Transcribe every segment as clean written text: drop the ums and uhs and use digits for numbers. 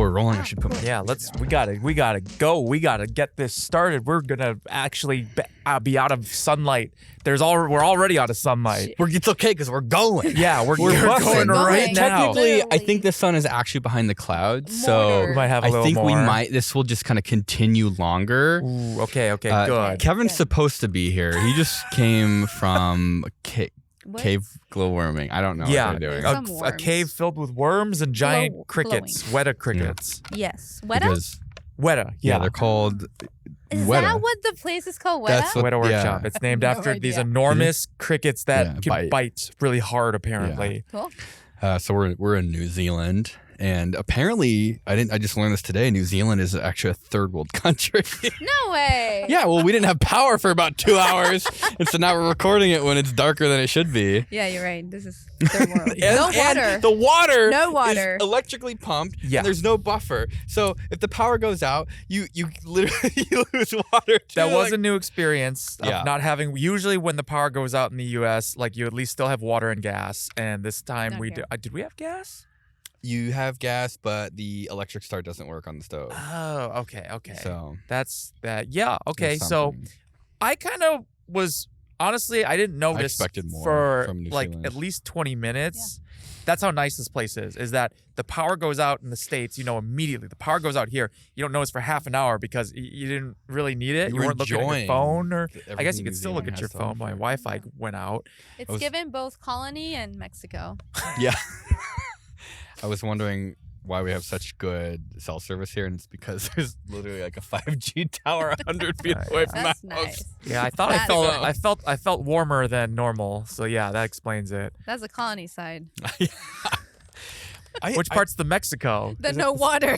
we're rolling. I should put my... Yeah, we gotta go. We gotta get this started. We're gonna actually be out of sunlight. We're already out of sunlight. It's okay because we're going. Yeah, we're going right now. Technically, I think the sun is actually behind the clouds, so we might have a little more. we might. This will just kind of continue longer. Ooh, okay, good. Kevin's supposed to be here. He just came from cave glow worming. I don't know what they're doing. A cave filled with worms and giant crickets, Weta crickets. Yeah. Yes, Weta. Weta, yeah, they're called. Is Weta. that what the place is called? Weta? That's what, Weta Workshop. It's named after these enormous crickets that can bite really hard, apparently. Yeah. Cool. So we're in New Zealand, and apparently I just learned this today. New Zealand is actually a third world country. No way. Yeah, well, we didn't have power for about 2 hours, and so now we're recording it when it's darker than it should be. Yeah, you're right. This is third world. No water. And the water. No water. Is electrically pumped. Yeah. And there's no buffer. So if the power goes out, you literally lose water. That was a new experience of not having. Usually, when the power goes out in the U.S., like you at least still have water and gas. And this time did we have gas? You have gas, but the electric start doesn't work on the stove. Oh, okay. So that's that. Yeah, okay. So I kind of was honestly, I didn't notice. I expected more for from New like Zealand. at least 20 minutes. Yeah. That's how nice this place is. Is that the power goes out in the States, immediately. The power goes out here. You don't notice for half an hour because you didn't really need it. You weren't looking at your phone, or I guess you could still look at your phone. My Wi-Fi went out. It's given both colony and Mexico. Yeah. I was wondering why we have such good cell service here, and it's because there's literally like a 5G tower 100 feet away from my house. Yeah, I thought I felt warmer than normal. So yeah, that explains it. That's the colony side. Which part's the Mexico? No water.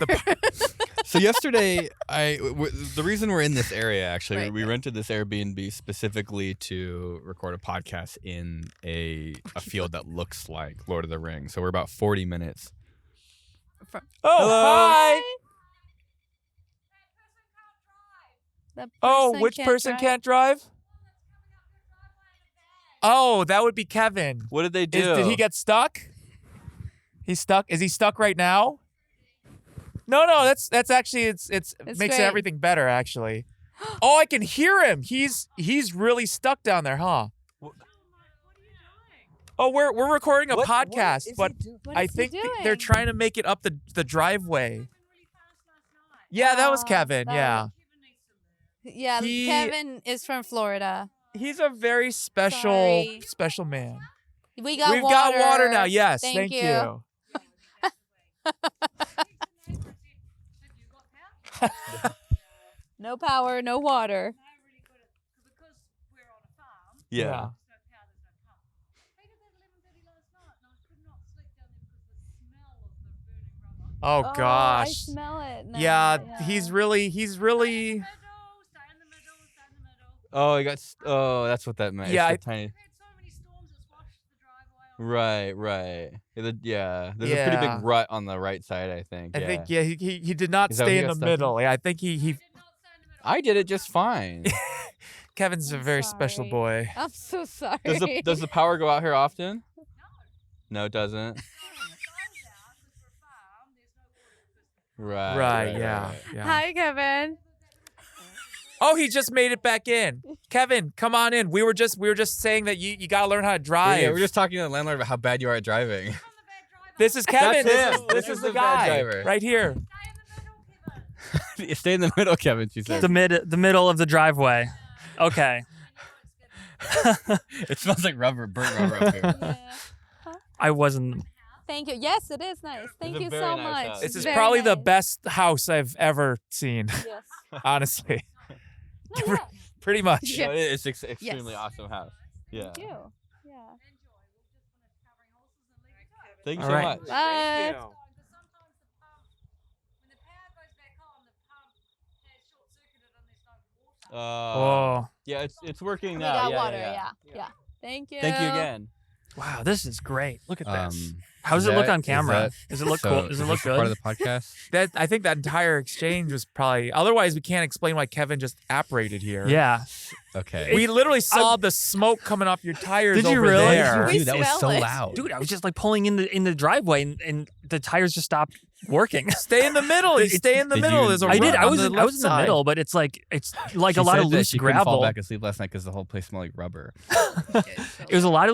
So yesterday, the reason we're in this area, actually, we rented this Airbnb specifically to record a podcast in a field that looks like Lord of the Rings. So we're about 40 minutes. Hi! Which person person can't drive? Oh, that would be Kevin. What did they do? Did he get stuck? He's stuck. Is he stuck right now? No. That's actually it makes everything better actually. Oh, I can hear him. He's really stuck down there, huh? Oh, we're recording a podcast, but I think they're trying to make it up the driveway. Yeah, that was Kevin. Yeah. Yeah, Kevin is from Florida. He's a very special man. We've got water now. Yes, thank you. No power, no water. Yeah. Oh gosh. I smell it now. Yeah, he's really. Oh, that's what that meant. Yeah, tiny. Right. There's a pretty big rut on the right side, I think. I think he did not stay in the middle. Yeah, I think he. I did it just fine. Kevin's a very special boy. I'm so sorry. Does the power go out here often? No, it doesn't. Right. Yeah. Hi, Kevin. Oh, he just made it back in. Kevin, come on in. We were just saying that you gotta learn how to drive. Yeah, we're just talking to the landlord about how bad you are at driving. This is Kevin. This is the guy right here. Stay in the middle, Kevin. She said. The middle of the driveway. Okay. It smells like burnt rubber up here. Yeah. I wasn't. Thank you. Yes, it is nice. Thank you so much. House. This is probably the best house I've ever seen. Yes. Honestly. Oh, yeah. Pretty much. Yeah. No, it's extremely awesome house. Yeah. Thank you. Yeah. Thank you All so right. much. Bye. Oh. Yeah, it's working We now. got water. Yeah. Thank you. Thank you again. Wow, this is great. Look at this. How Is does it look that- on camera? Does it look cool? Does it look good? Part of the podcast. I think that entire exchange was probably. Otherwise, we can't explain why Kevin just apparated here. Yeah. Okay. We literally saw the smoke coming off your tires. Did you over really? there. We Dude, that was so smell it. loud. Dude, I was just like pulling in the driveway and the tires just stopped working. Stay in the middle. You stay in the middle. There's a I did. run I was on the I was in the left middle, but it's like a lot of loose she couldn't fall gravel. back asleep last night because the whole place smelled like rubber. There's a lot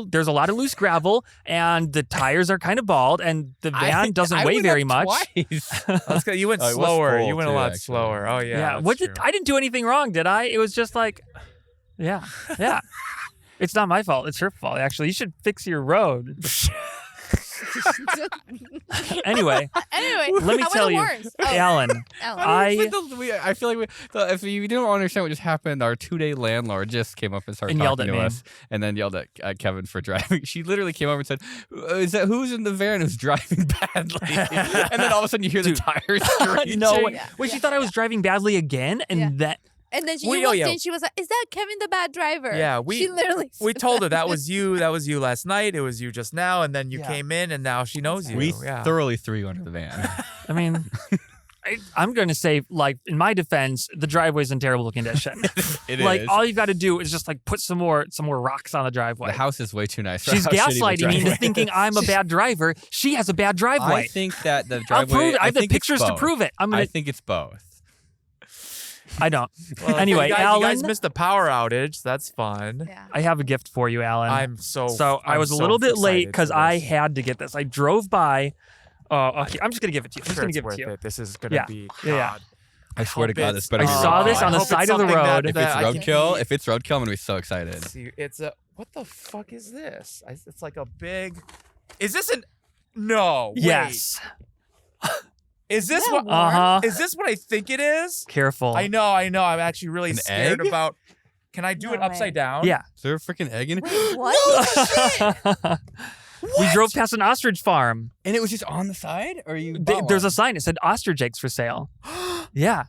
of loose gravel, and the tires are kind of bald, and the van doesn't weigh very much. You went Oh, it was slower. full You went a too, lot actually. slower. Oh yeah. Yeah. that's I didn't do anything wrong, did I? It was just like, yeah. It's not my fault. It's her fault. Actually, you should fix your road. Anyway, let me tell you, Alan. I feel like if you don't understand what just happened, our 2-day landlord just came up and started talking to us, and then yelled at Kevin for driving. She literally came over and said, "Is that who's in the van who's driving badly?" And then all of a sudden you hear the tires screeching. No, wait, she thought I was driving badly again, and that. And then she walked in. She was like, "Is that Kevin the bad driver?" Yeah, she literally. We told her that was you. That was you last night. It was you just now, and then you came in, and now she knows you. We thoroughly threw you under the van. I mean, I'm going to say, like, in my defense, the driveway's in terrible condition. It like, is. all you've got to do is just like put some more rocks on the driveway. The house is way too nice. She's gaslighting me into thinking I'm a bad driver. She has a bad driveway. I think that the I'll driveway. prove it. I have the think it's pictures to both. prove it. I think it's both. I don't. Well, Anyway, you Alan, guys missed the power outage. That's fun. Yeah. I have a gift for you, Alan. I was a little bit late because I had to get this. I drove by. Okay, I'm just gonna give it to you. I'm just gonna give it to you. This is gonna be. Yeah. I swear to God, this better. I saw this on the side of the road. If it's roadkill, I'm gonna be so excited. See, it's a. What the fuck is this? It's like a big. Is this an? No. Yes. Is this what? Is this what I think it is? Careful. I know. I'm actually really scared egg? about. Can I do it upside down? Yeah. Is there a freaking egg in it? Wait, what? We drove past an ostrich farm. And it was just on the side? Or you There's a sign. It said ostrich eggs for sale. Yeah.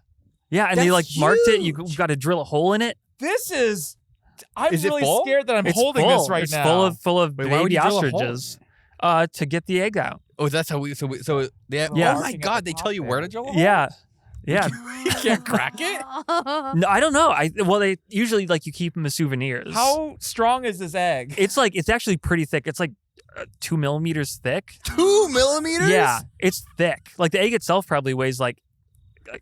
Yeah, and they like marked it. You got to drill a hole in it. This is. I'm Is it really full? scared that I'm It's holding full. this right it's now. It's full of Wait, why would baby you drill a hole? ostriches to get the egg out. Oh, that's how we. So they. Yeah. Oh my God! They tell you where to drill a hole? Yeah. Yeah. You can't crack it. No, I don't know. They usually like you keep them as souvenirs. How strong is this egg? It's actually pretty thick. It's like 2 millimeters thick. 2 millimeters? Yeah, it's thick. Like the egg itself probably weighs like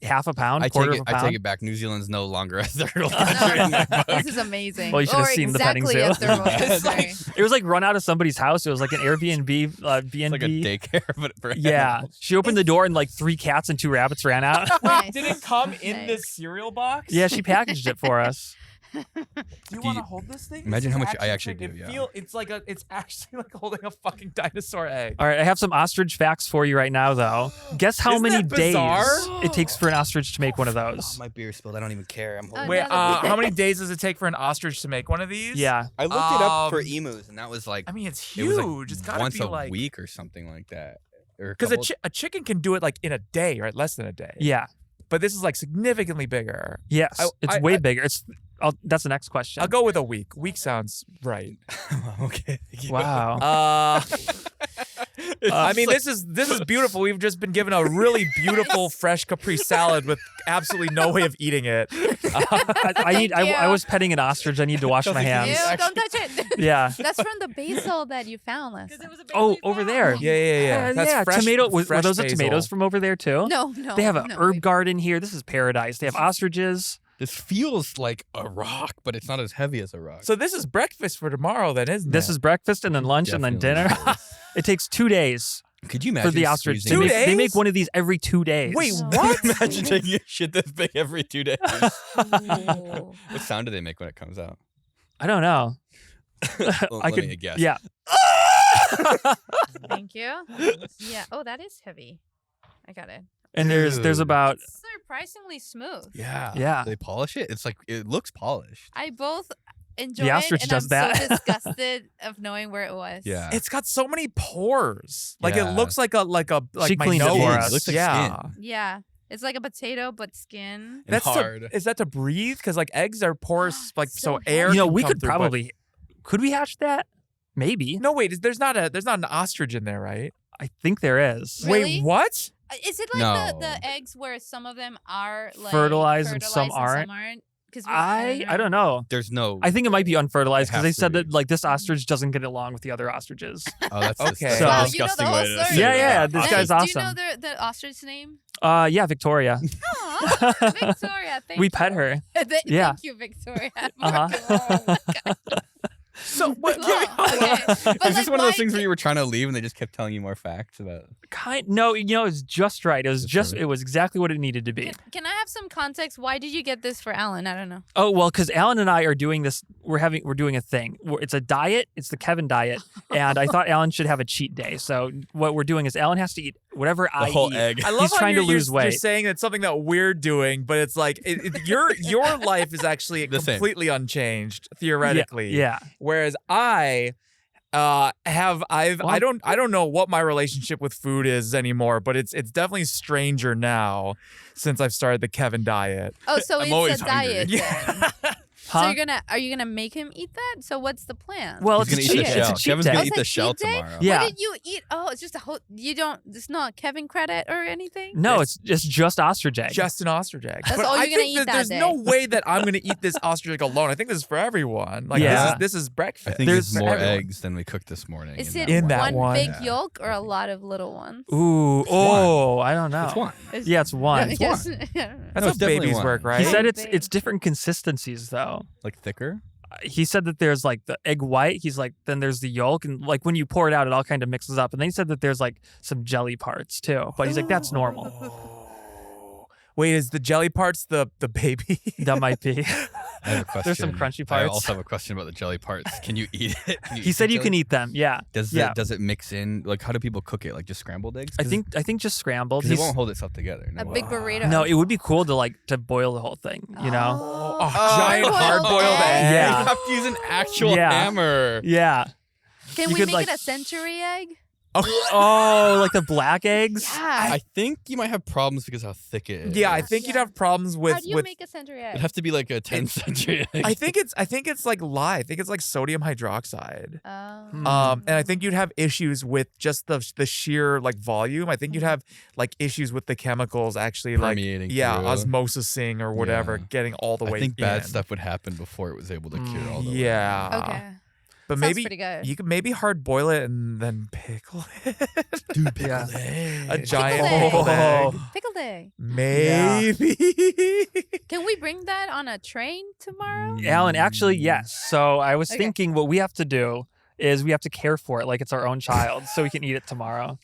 half a pound, quarter of a pound. I take it back. New Zealand's no longer a third world country in my book. This is amazing. Well, you should have seen the petting zoo. A third world country. It was like run out of somebody's house. It was like an Airbnb, B&B. It's like a daycare, but for Yeah. animals. She opened the door and like 3 cats and 2 rabbits ran out. Nice. Did it come in Nice. this cereal box? Yeah, she packaged it for us. Do you want to hold this thing? Imagine This how is much I actually do, yeah. It's actually like holding a fucking dinosaur egg. All right, I have some ostrich facts for you right now, though. Guess how Isn't many that bizarre? days it takes for an ostrich to make one of those? My beer spilled. I don't even care. I'm holding Wait, it. how many days does it take for an ostrich to make one of these? Yeah. I looked it up for emus, and that was like. I mean, it's it was huge. like It's gotta once be a like week or something like that. because a chicken can do it like in a day, right? Less than a day. Yeah. But this is like significantly bigger. Yes. It's way bigger. That's the next question. I'll go with a week. Week sounds right. Okay. Wow. I mean, this is beautiful. We've just been given a really beautiful fresh Capri salad with absolutely no way of eating it. I was petting an ostrich. I need to wash my hands. Ew, don't touch it. Yeah. That's from the basil that you found last time. Oh, over there. Yeah. That's yeah. fresh, Tomato. Were fresh those the basil. tomatoes from over there too? No. They have an herb garden here. This is paradise. They have ostriches. This feels like a rock, but it's not as heavy as a rock. So this is breakfast for tomorrow, then, isn't it? This is breakfast and then lunch and then dinner. It takes 2 days. Could you imagine for the ostrich? squeezing- 2 days? They make one of these every 2 days. Wait, No. what? Imagine taking a shit this big every 2 days. Ooh. What sound do they make when it comes out? I don't know. Let me guess. Yeah. Thank you. Yeah. Oh, that is heavy. I got it. And there's Dude. about It's surprisingly smooth. Yeah. They polish it. It's like it looks polished. I both enjoy The it ostrich and does I'm that. so disgusted of knowing where it was. Yeah. It's got so many pores. Like Yeah. it looks like She my cleaned it nose. for us. It looks like yeah. skin. Yeah. It's like a potato but skin. And hard. Is that to breathe? Because like eggs are porous, like so So air. You know, can we come could through, but- probably. Could we hatch that? Maybe. No, wait. There's not an ostrich in there, right? I think there is. Really? Wait, what? Is it like No. the eggs where some of them are like Fertilized and some aren't? I don't know. There's no. I think it might be unfertilized because they said that like this ostrich doesn't get along with the other ostriches. Oh, that's okay. So wow, disgusting you know way to say Yeah, this guy's awesome. Do you know the ostrich name? Yeah, Victoria. Aw, Victoria. Thank We you. pet her. Thank you, Victoria. So, but Is this one of those things where you were trying to leave and they just kept telling you more facts about? No, it was just right. It was it was exactly what it needed to be. Can I have some context? Why did you get this for Alan? I don't know. Oh well, because Alan and I are doing this. We're doing a thing. It's a diet. It's the Kevin diet, and I thought Alan should have a cheat day. So what we're doing is Alan has to eat whatever I whole eat. egg. I love He's how trying to lose weight. You're saying it's something that we're doing, but it's like your life is actually completely unchanged theoretically. Yeah. Whereas I don't know what my relationship with food is anymore, but it's definitely stranger now since I've started the Kevin diet. Oh, so it's a diet then. Yeah. So are you gonna make him eat that? So what's the plan? Well, He's it's gonna a eat cheat. the It's shell. a cheat Kevin's day. gonna Oh, eat the it's a shell cheat day? tomorrow. Yeah. What did you eat? Oh, it's just a whole. It's not Kevin credit or anything. No, it's just ostrich egg. Just an ostrich egg. That's but all I you're gonna think eat that there's day. no way that I'm gonna eat this ostrich egg alone. I think this is for everyone. Like this is breakfast. I think There's there's more everyone. eggs than we cooked this morning. Is in it that one one. big yolk or a lot of little ones? Ooh, I don't know. It's one. Yeah, it's one. It's one. Yes. That's No, how it's definitely babies one. work, right? He said Big. it's different consistencies though. Like thicker. He said that there's like the egg white. He's like, then there's the yolk, and like when you pour it out, it all kind of mixes up. And then he said that there's like some jelly parts too. But he's like, that's normal. Wait, is the jelly parts the baby? That might be. I have a question. There's some crunchy I parts. also have a question about the jelly parts. Can you eat it? He said you can eat them. Yeah. Does it mix in? Like, how do people cook it? Like just scrambled eggs? I think just scrambled. Because it won't hold itself together. A big burrito. No, it would be cool to boil the whole thing. You know. Oh, giant hard-boiled egg. Yeah. You have to use an actual Yeah. hammer. Yeah. Can You we could, make like- it a century egg? Oh, like the black eggs. Yeah. I think you might have problems because how thick it is. Yeah, I think you'd have problems with How do you make a century egg? It'd have to be like a 10th century egg. I think it's like lye. I think it's like sodium hydroxide. Oh. And I think you'd have issues with just the sheer like volume. I think you'd have like issues with the chemicals actually Permeating through. osmosising or whatever, Yeah. getting all the way I think bad in. stuff would happen before it was able to cure all the way. Yeah. Okay. But Sounds maybe pretty good. you could maybe hard boil it and then pickle it. Dude, pickle Yeah. egg. A giant Pickled pickled egg. egg. Pickled egg. Maybe. Can we bring that on a train tomorrow? Alan, actually, yes. So I was Okay. thinking what we have to do is we have to care for it like it's our own child, so we can eat it tomorrow.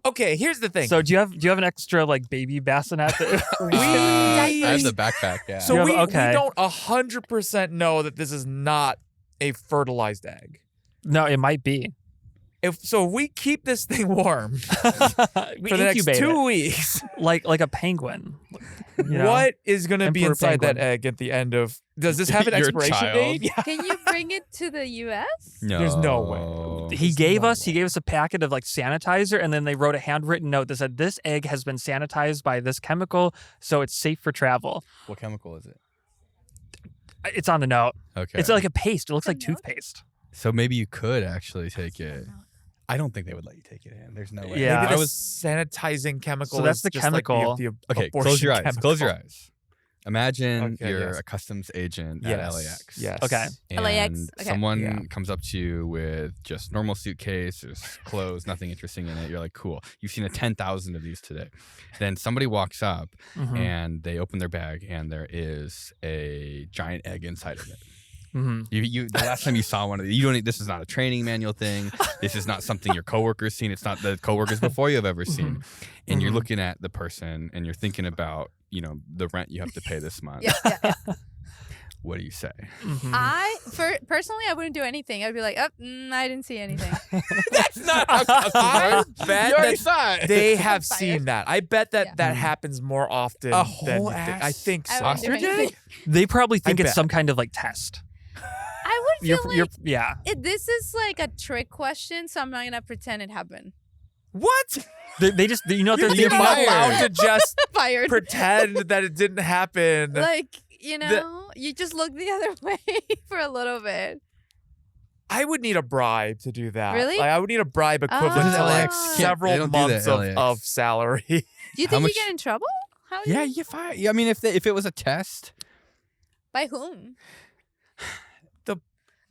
Okay, here's the thing. So do you have an extra like baby bassinet? I have the backpack, yeah. So we okay. don't 100% know that this is not a fertilized egg. No, it might be. If we keep this thing warm We for the next incubate 2 it, weeks, like a penguin. You know? what is going to be Emperor inside that penguin. egg at the end of? Does this have an Your expiration child? date? Yeah. Can you bring it to the U.S.? No. There's no way. He gave us a packet of like sanitizer, and then they wrote a handwritten note that said this egg has been sanitized by this chemical, so it's safe for travel. What chemical is it? It's on the note. Okay. It's like a paste. It looks like A note? toothpaste. So maybe you could actually take it. I don't think they would let you take it in. There's no way. Yeah. Maybe I the was sanitizing chemical. So that's is the just like chemical. the okay. abortion Close your eyes. chemical. Close your eyes. Imagine Okay, you're yes. a customs agent Yes. at LAX. Yes. Okay. And LAX, okay. someone Yeah. comes up to you with just normal suitcase, there's clothes, nothing interesting in it. You're like, cool. You've seen 10,000 of these today. Then somebody walks up Mhm. and they open their bag and there is a giant egg inside of it. Mhm. You the last time you saw one of these, you don't. This is not a training manual thing. This is not something your coworkers seen. It's not the coworkers before you have ever seen. And you're Mhm. looking at the person and you're thinking about the rent you have to pay this month. Yeah. What do you say? Mhm. Personally, I wouldn't do anything. I'd be like, I didn't see anything. That's not how customs I work. bet You already that saw it. they have Fired. seen that. I bet that Yeah. that happens more often A than whole you think. ass I think I so. wouldn't do Ostrich anything. egg? They probably think I it's bet. some kind of like test. I would feel like Yeah. this is like a trick question, so I'm not gonna pretend it happened. What? They just you know what they're You're thinking. not allowed to just Fired. pretend that it didn't happen. Like, you just look the other way for a little bit. I would need a bribe to do that. Really? Like, I would need a bribe equivalent Oh. to like LAX. They several don't do that, months LAX. of salary. Do you How think much- you get in trouble? How do Yeah, you... you fire. I mean, if it was a test, By whom?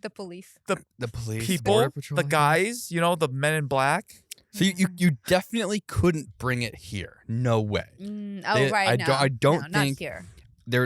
The police. The police, people, Border Patrol, the guys, you know, the men in black. So you definitely couldn't bring it here. No way. Right. I don't not think here.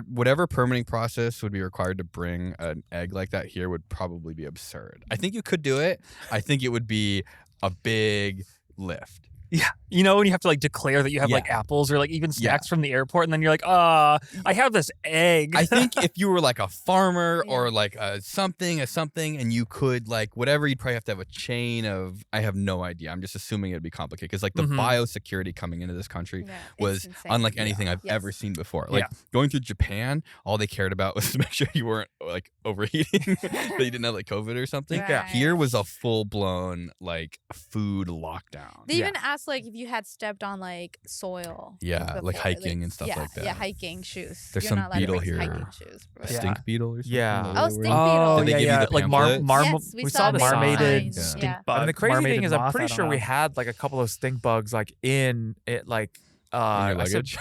whatever permitting process would be required to bring an egg like that here would probably be absurd. I think you could do it. I think it would be a big lift. Yeah. You know, when you have to like declare that you have like apples or like even snacks from the airport, and then you're like, I have this egg. I think if you were like a farmer or like a something, and you could like whatever, you'd probably have to have a chain of, I have no idea. I'm just assuming it'd be complicated because like the biosecurity coming into this country was unlike anything I've ever seen before. Like going through Japan, all they cared about was to make sure you weren't like overheating, that you didn't have like COVID or something. Right. Here was a full blown like food lockdown. They even asked like if you had stepped on like soil. Yeah, like hiking and stuff like that. Yeah, hiking shoes. There's You're some not allowed to beetle bring here. hiking shoes, bro. A stink beetle or something? Yeah. Oh, stink beetle. Oh, Did they give you the like pamphlets? Yes, we saw the marmated signs. stink Yeah. bug. And the crazy thing marmated is, I'm moth, pretty I don't sure we know. had like a couple of stink bugs like in it, like In your I said, luggage?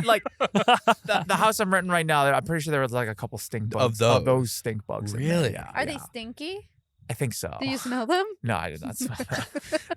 like the house I'm renting right now. I'm pretty sure there was like a couple stink bugs Of those? stink bugs. in Really? there, Are they stinky? I think so. Do you smell them? No, I did not smell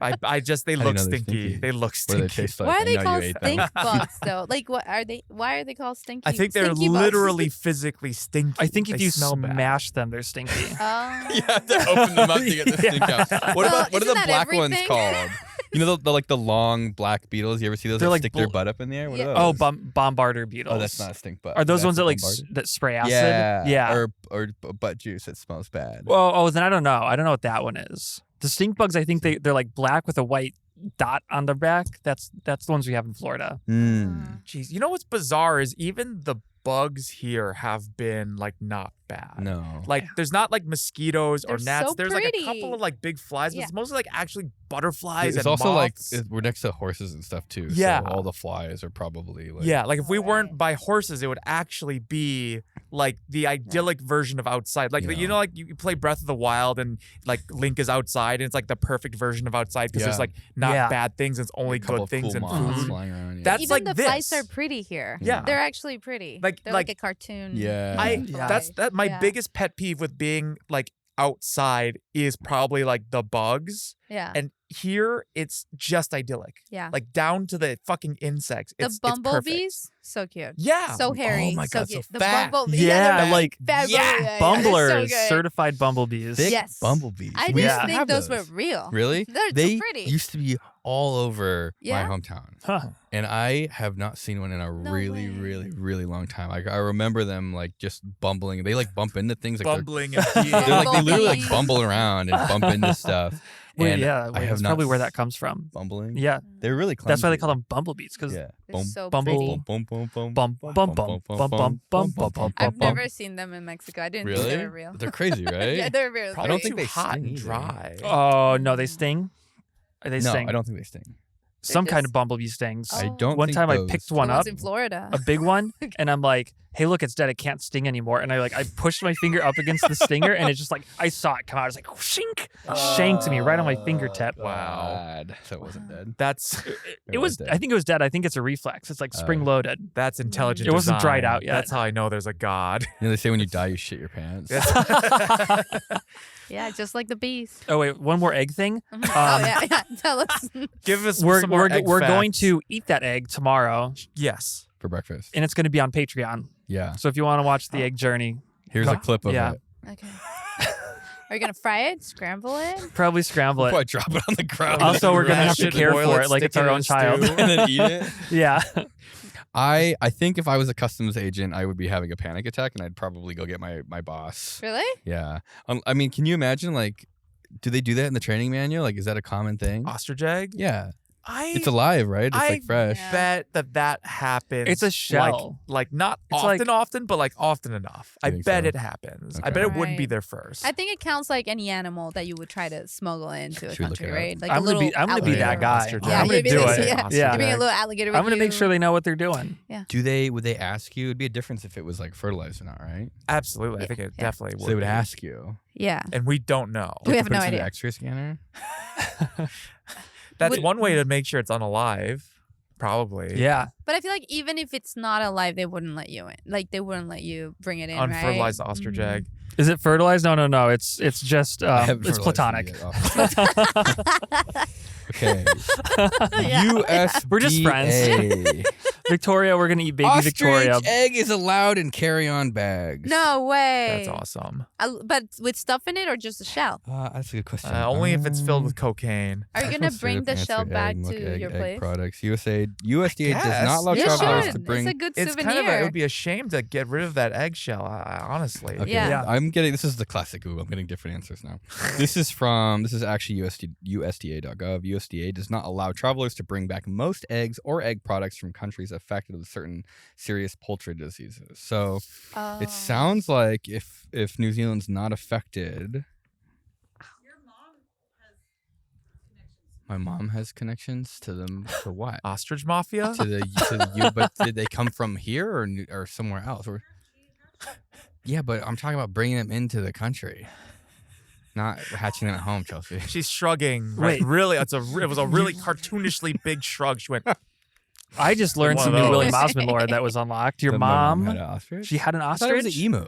them. I just they How do look you know they're stinky. stinky? They look What do stinky. they taste like? Why I are they know called you ate them. stink bugs though? Like what are they? Why are they called stinky? I think they're stinky bugs? literally physically stinky. I think if They you smell bad. smash them, they're stinky. You have to open them up to get the stink out. What Well, about what are the isn't that black ones everything? called? You know the like the long black beetles. You ever see those? They're That like stick their butt up in the air. What Yeah. are those? Oh, bombarder beetles. Oh, that's not a stink butt. Are those That's ones a that like bombarder? that spray acid? Yeah. Yeah. Or butt juice that smells bad. Well, then I don't know. I don't know what that one is. The stink bugs, I think they're like black with a white dot on their back. That's the ones we have in Florida. Jeez, you know what's bizarre is even the bugs here have been like not bad. No. Like there's not like mosquitoes or They're gnats. so There's like a pretty. couple of like big flies, but Yeah. it's mostly like actually butterflies It's and also moths. like we're next to horses and stuff too. Yeah. So all the flies are probably like. Yeah, like if we weren't Right. by horses, it would actually be like the idyllic version of outside. Like Yeah. you know, like you play Breath of the Wild and like Link is outside, and it's like the perfect version of outside because there's Yeah. like not Yeah. bad things, it's only A couple good of things cool and moths food. flying around. Yeah. That's Even like the this. flies are pretty here. Yeah. They're actually pretty. Like- They're like- like a cartoon. Yeah. That's my Yeah. biggest pet peeve with being like outside is probably like the bugs. Yeah. And here it's just idyllic. Yeah. Like down to the fucking insects. The It's perfect. bumblebees, so cute. Yeah. So hairy. Oh my God, so cute. The fat. bumblebee. Yeah, they're like fat yeah, bumblebee. they're bumblers, so good. certified bumblebees. Thick Yes. bumblebees. I We just used to think have those were real. Really? They're They so pretty. used to be all over Yeah? my hometown. Huh. And I have not seen one in a No really, way. really, really long time. I remember them like just bumbling. They like bump into things. Like Bumbling and they're like they literally like Bumblebees. bumble around and bump into stuff. Wait, And yeah, I have that's not probably where that comes from. bumbling. Yeah, They're really clumsy. that's why they call them bumblebees because Yeah. They're so bumble- pretty. Bum, bum, bum, bum bum bum bum bum bum bum bum bum. I've bum. never seen them in Mexico. I didn't Really? think they were real. They're crazy, right? Yeah, they're real. Probably don't too think they hot sting and either. dry. Oh no, they sting. They no, sting. I don't think they sting. Some kind just- of bumblebee stings. Oh. I don't. One think time I those- picked The one ones up, in Florida. a big one, and I'm like, "Hey, look, it's dead. It can't sting anymore." And I pushed my finger up against the stinger, and it's just like I saw it come out. It's like shink, shanked me right on my fingertip. Wow. God, so it wasn't dead. That's It was. dead. I think it was dead. I think it's a reflex. It's like spring loaded. that's intelligent. It wasn't dried design. out yet. That's how I know there's a god. You know, they say when you die, you shit your pants. Yeah, just like the bees. Oh wait, one more egg thing. Oh yeah. Tell us. Give us We're some more egg we're going facts. to eat that egg tomorrow, Yes. For breakfast. and it's going to be on Patreon. Yeah. So if you want to watch the egg journey, Here's a clip of Yeah. it. Okay. Are you gonna fry it? Scramble it? probably scramble Probably it. drop it on the ground. Also, we're gonna have Mash to it, care boil for it, it like stick it's our it in own a child. stew. and then eat it. Yeah. I think if I was a customs agent, I would be having a panic attack, and I'd probably go get my boss. Really? Yeah. I mean, can you imagine? Like, do they do that in the training manual? Like, is that a common thing? Ostrich egg? Yeah. It's alive, right? It's like fresh. Yeah. bet that happens. It's a shell. Like not It's like- often, but like often enough. I think bet so? it happens. I Okay. bet it wouldn't be Right. there first. I think it counts like any animal that you would try to smuggle into a Should we look country, it up? right? Like I'm a gonna little be alligator. that guy. Ostrich Yeah, egg. I'm gonna you'd be do this- it. yeah. Ostrich Yeah. You bring a egg. little alligator with I'm gonna make you. sure they know what they're doing. Would they ask you? It'd be a difference if it was like fertilized or not, right? Absolutely. I Yeah, think it yeah. definitely would. So they would be. ask you. Yeah. And we don't know. We Like, have to put no it through idea. the X-ray scanner. That's Would- one way to make sure it's unalive. Probably. Yeah. But I feel like even if it's not alive, they wouldn't let you in. Like they wouldn't let you bring it in, Unfertilized right? ostrich egg. Is it fertilized? No. It's just it's platonic. Okay. Yeah. USDA. We're just friends. Victoria, we're gonna eat baby Ostrich Victoria. egg is allowed in carry-on bags. No way. That's awesome. But with stuff in it or just a shell? That's a good question. Only if it's filled with cocaine. Are you gonna bring the shell back to your place? Products. USDA does not allow You travelers should. to bring. It's a good It's souvenir. kind of it would be a shame to get rid of that eggshell. Honestly. Okay, Yeah. I'm getting. This is the classic Google. I'm getting different answers now. This is actually USDA.gov. USDA does not allow travelers to bring back most eggs or egg products from countries affected with certain serious poultry diseases. So it sounds like if New Zealand's not affected. My mom has connections to them. To what? Ostrich mafia? But did they come from here or somewhere else? Yeah, but I'm talking about bringing them into the country, not hatching them at home, Chelsea. She's shrugging. Wait. Really? It was a really cartoonishly big shrug. She went. I just learned One some of new those. William Osman lore that was unlocked. Your My mom, had an ostrich? she had an I thought it was ostrich. an emu.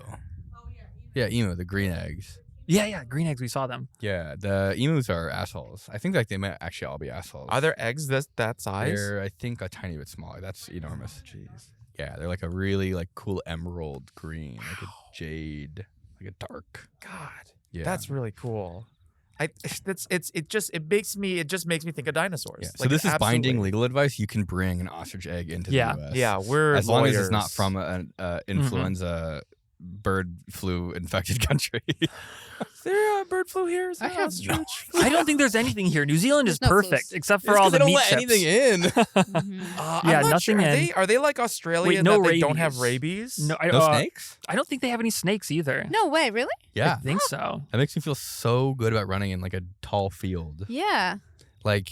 Yeah, emu, the green eggs. Yeah, green eggs. We saw them. Yeah, the emus are assholes. I think like they might actually all be assholes. Are there eggs that size? They're, I think, a tiny bit smaller. That's enormous. Jeez. Yeah, they're like a really like cool emerald green, like a jade, like a dark. God. Yeah, That's really cool. It just makes me think of dinosaurs. Yeah. So Like, this is binding absolutely. legal advice. You can bring an ostrich egg into Yeah. the U.S. Yeah, we're as long as it's not lawyers. from an influenza bird flu infected country. Is there a bird flu here? Is I there have ostrich? I don't think there's anything here. New Zealand is There's no perfect foods. except for all the they don't meat let chips. anything in. Mhm. I'm Yeah, not nothing sure. in. Are they like Australia Wait, in no that they don't have rabies. rabies? No, No snakes? I don't think they have any snakes either. No way, really? Yeah, I think so. that makes me feel so good about running in like a tall field. Yeah. Like,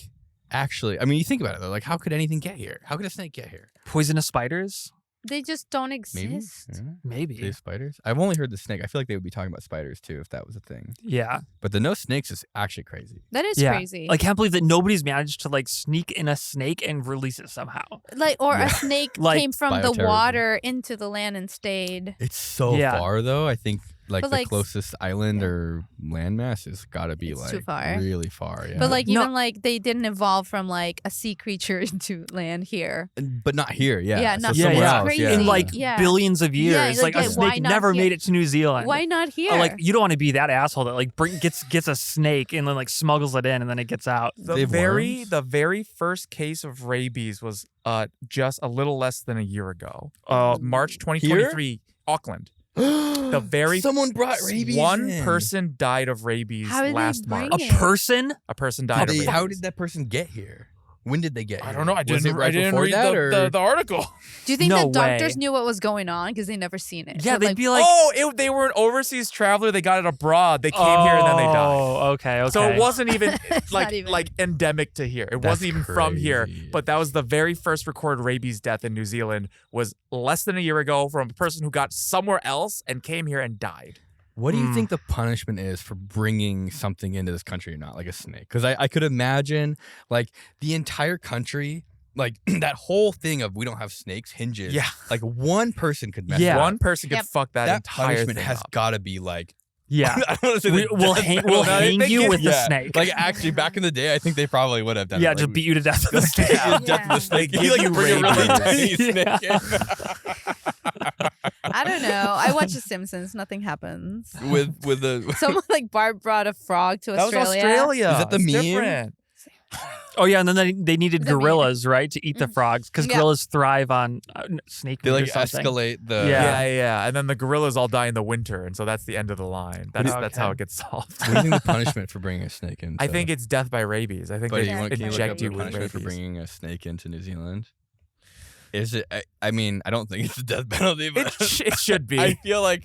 actually, I mean, you think about it though. Like, how could anything get here? How could a snake get here? Poisonous spiders? They just don't Maybe. exist. Yeah. Maybe. They have spiders. I've only heard the snake. I feel like they would be talking about spiders too if that was a thing. Yeah. But the no snakes is actually crazy. That is Yeah. crazy. I can't believe that nobody's managed to like sneak in a snake and release it somehow. Or Yeah. a snake Like came from the bioterrorism. water into the land and stayed. It's so Yeah. far though. I think like But, the like, closest island yeah. or landmass has got to be It's like too far. really far. Yeah. But like No. even like they didn't evolve from like a sea creature into land here. But not here. Yeah. Yeah, So not here. somewhere Yeah, else. crazy. Yeah. In like Yeah. billions of years. Yeah, like a like, why snake not never here? made it to New Zealand. Why not here? Like you don't want to be that asshole that like gets a snake and then like smuggles it in and then it gets out. They The have worms? very first case of rabies was just a little less than a year ago. March 2023, Auckland. The very someone brought rabies. One in. person died of rabies How did they last bring March. A it? person? A person How died of did, rabies. how did that person get here? When did they get here? I don't know. I Was didn't. it right I didn't before read that, or the article. Do you think No the doctors way. knew what was going on because they never seen it? Yeah, So, they'd like, be like, They were an overseas traveler. They got it abroad. They came here and then they died. Oh, okay. So it wasn't even It's like not even- like endemic to here. It That's wasn't even from here. crazy. But that was the very first recorded rabies death in New Zealand. Was less than a year ago from a person who got somewhere else and came here and died. What do you think the punishment is for bringing something into this country or not, like a snake? Because I could imagine like the entire country, like that whole thing of we don't have snakes hinges. Yeah. Like one person could mess Yeah. it up. One person could Yep. fuck that, That entire punishment thing has up. got to be like. Yeah. I don't want to say We'll hang you with the yeah. snake. Like actually, back in the day, I think they probably would have done. Yeah, it. just Like, beat you to death with a Just snake. beat you to death Yeah. with a snake. They You like give you bring a really tiny rabies. snake in. I don't know. I watch The Simpsons. Nothing happens. with a. Someone like Barb brought a frog to That was Australia. Australia. Is that the It's meme? different. Oh yeah, and then they needed The meat. gorillas, right, to eat the frogs because Yeah. gorillas thrive on snake They meat like or something. escalate the. Yeah. Yeah. And then the gorillas all die in the winter, and so that's the end of the line. That's Okay. that's how it gets solved. What do you think the punishment for bringing a snake in? I think it's death by rabies. I think But they can you look up inject the you with punishment for rabies. bringing a snake into New Zealand? Is it? I mean, I don't think it's the death penalty, but It should be. I feel like.